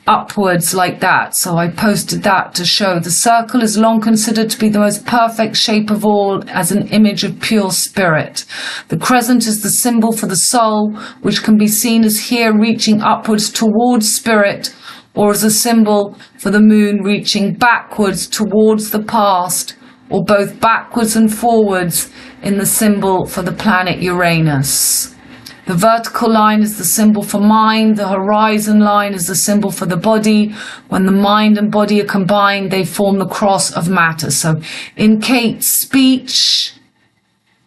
[SPEAKER 1] upwards like that. So I posted that to show the circle is long considered to be the most perfect shape of all as an image of pure spirit. The crescent is the symbol for the soul, which can be seen as here reaching upwards towards spirit, or as a symbol for the moon reaching backwards towards the past, or both backwards and forwards in the symbol for the planet Uranus. The vertical line is the symbol for mind. The horizon line is the symbol for the body. When the mind and body are combined, they form the cross of matter. So in Kate's speech,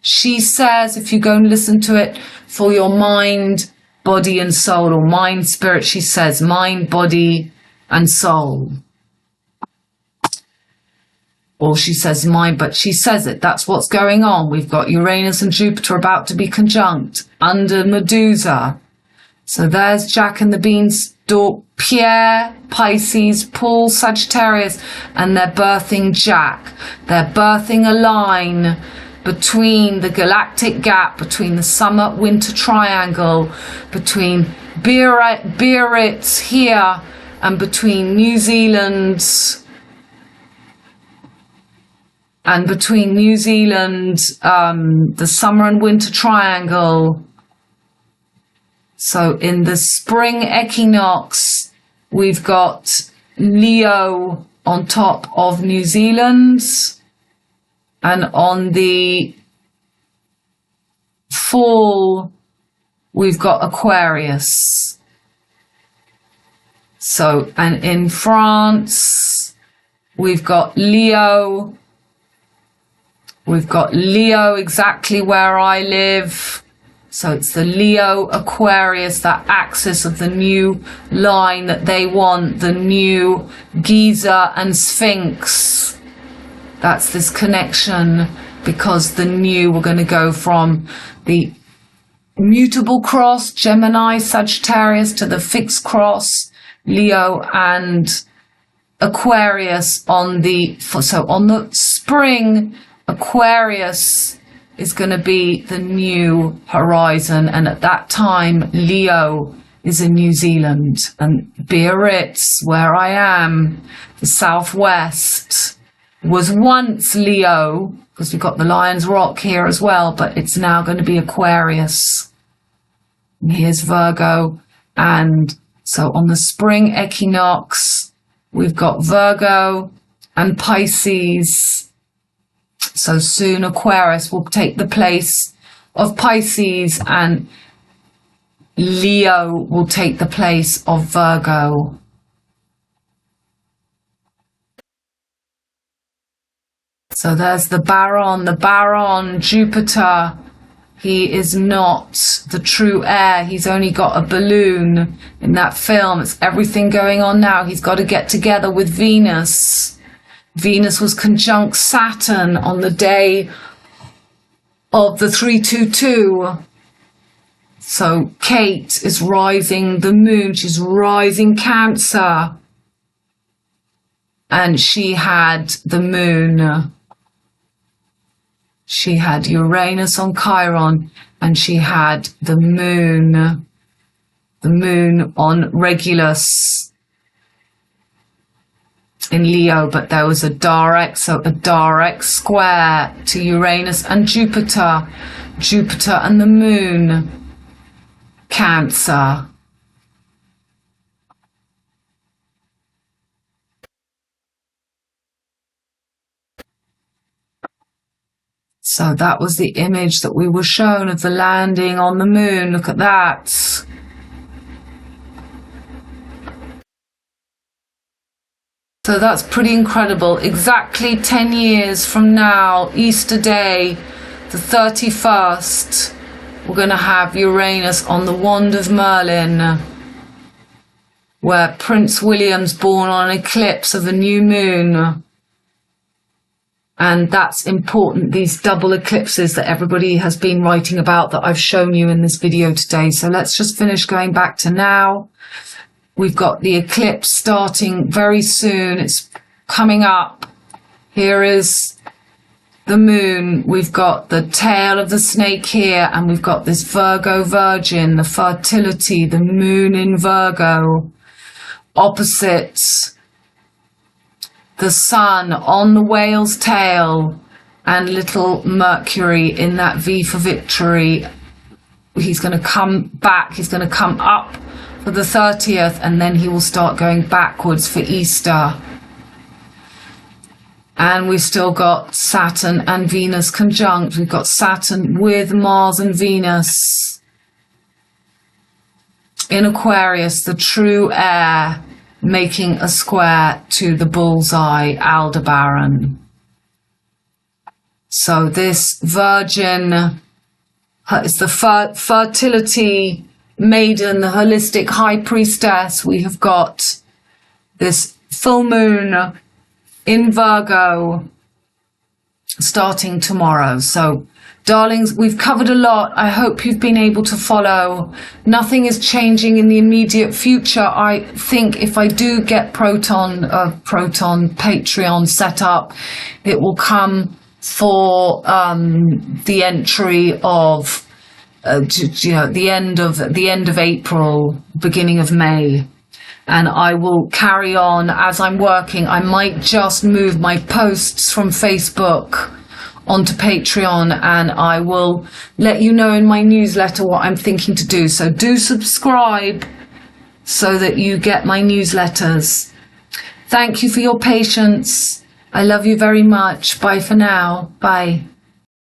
[SPEAKER 1] she says, if you go and listen to it, for your mind, body and soul, or mind, spirit, she says mind, body and soul. Or she says mind, but she says it. That's what's going on. We've got Uranus and Jupiter about to be conjunct under Medusa. So there's Jack and the Beanstalk, Pierre, Pisces, Paul, Sagittarius, and they're birthing Jack. They're birthing a line between the galactic gap, between the summer-winter triangle, between Biarritz here and between New Zealand and between New Zealand, the summer and winter triangle. So in the spring equinox, we've got Leo on top of New Zealand, and on the fall, we've got Aquarius. So, and in France, we've got Leo. We've got Leo exactly where I live. So it's the Leo Aquarius, that axis of the new line that they want, the new Giza and Sphinx. That's this connection, because the new, we're going to go from the mutable cross, Gemini, Sagittarius, to the fixed cross, Leo and Aquarius on the, so on the spring, Aquarius is going to be the new horizon, and at that time Leo is in New Zealand, and Biarritz, where I am, the southwest, was once Leo, because we've got the Lion's Rock here as well, but it's now going to be Aquarius. And here's Virgo, and so on the spring equinox we've got VirgO and Pisces. So soon Aquarius will take the place of Pisces, and Leo will take the place of VirgO. So there's the Baron, Jupiter. He is not the true heir. He's only got a balloon in that film. It's everything going on now. He's got to get together with Venus. Venus was conjunct Saturn on the day of the 322. So Kate is rising the moon. She's rising Cancer. And she had the moon. She had Uranus on Chiron, and she had the moon on Regulus in Leo, but there was a direct, so a direct square to Uranus and Jupiter and the moon, Cancer. So that was the image that we were shown of the landing on the moon. Look at that. So that's pretty incredible. Exactly 10 years from now, Easter Day, the 31st, we're going to have Uranus on the wand of Merlin, where Prince William's born on an eclipse of a new moon. And that's important, these double eclipses that everybody has been writing about that I've shown you in this video today. So let's just finish going back to now. We've got the eclipse starting very soon. It's coming up. Here is the moon. We've got the tail of the snake here, and we've got this Virgo Virgin, the fertility, the moon in Virgo. Opposites. The sun on the whale's tail, and little Mercury in that V for victory. He's going to come back. He's going to come up for the 30th, and then he will start going backwards for Easter. And we've still got Saturn and Venus conjunct. We've got Saturn with Mars and Venus in Aquarius, the true heir, making a square to the bullseye Aldebaran. So this Virgin is the fertility maiden, the holistic high priestess. We have got this full moon in Virgo starting tomorrow. So darlings, we've covered a lot. I hope you've been able to follow. Nothing is changing in the immediate future. I think if I do get Proton Patreon set up, it will come for the entry of the end of April, beginning of May. And I will carry on as I'm working. I might just move my posts from Facebook onto Patreon, and I will let you know in my newsletter what I'm thinking to do. So do subscribe so that you get my newsletters. Thank you for your patience. I love you very much. Bye for now. Bye.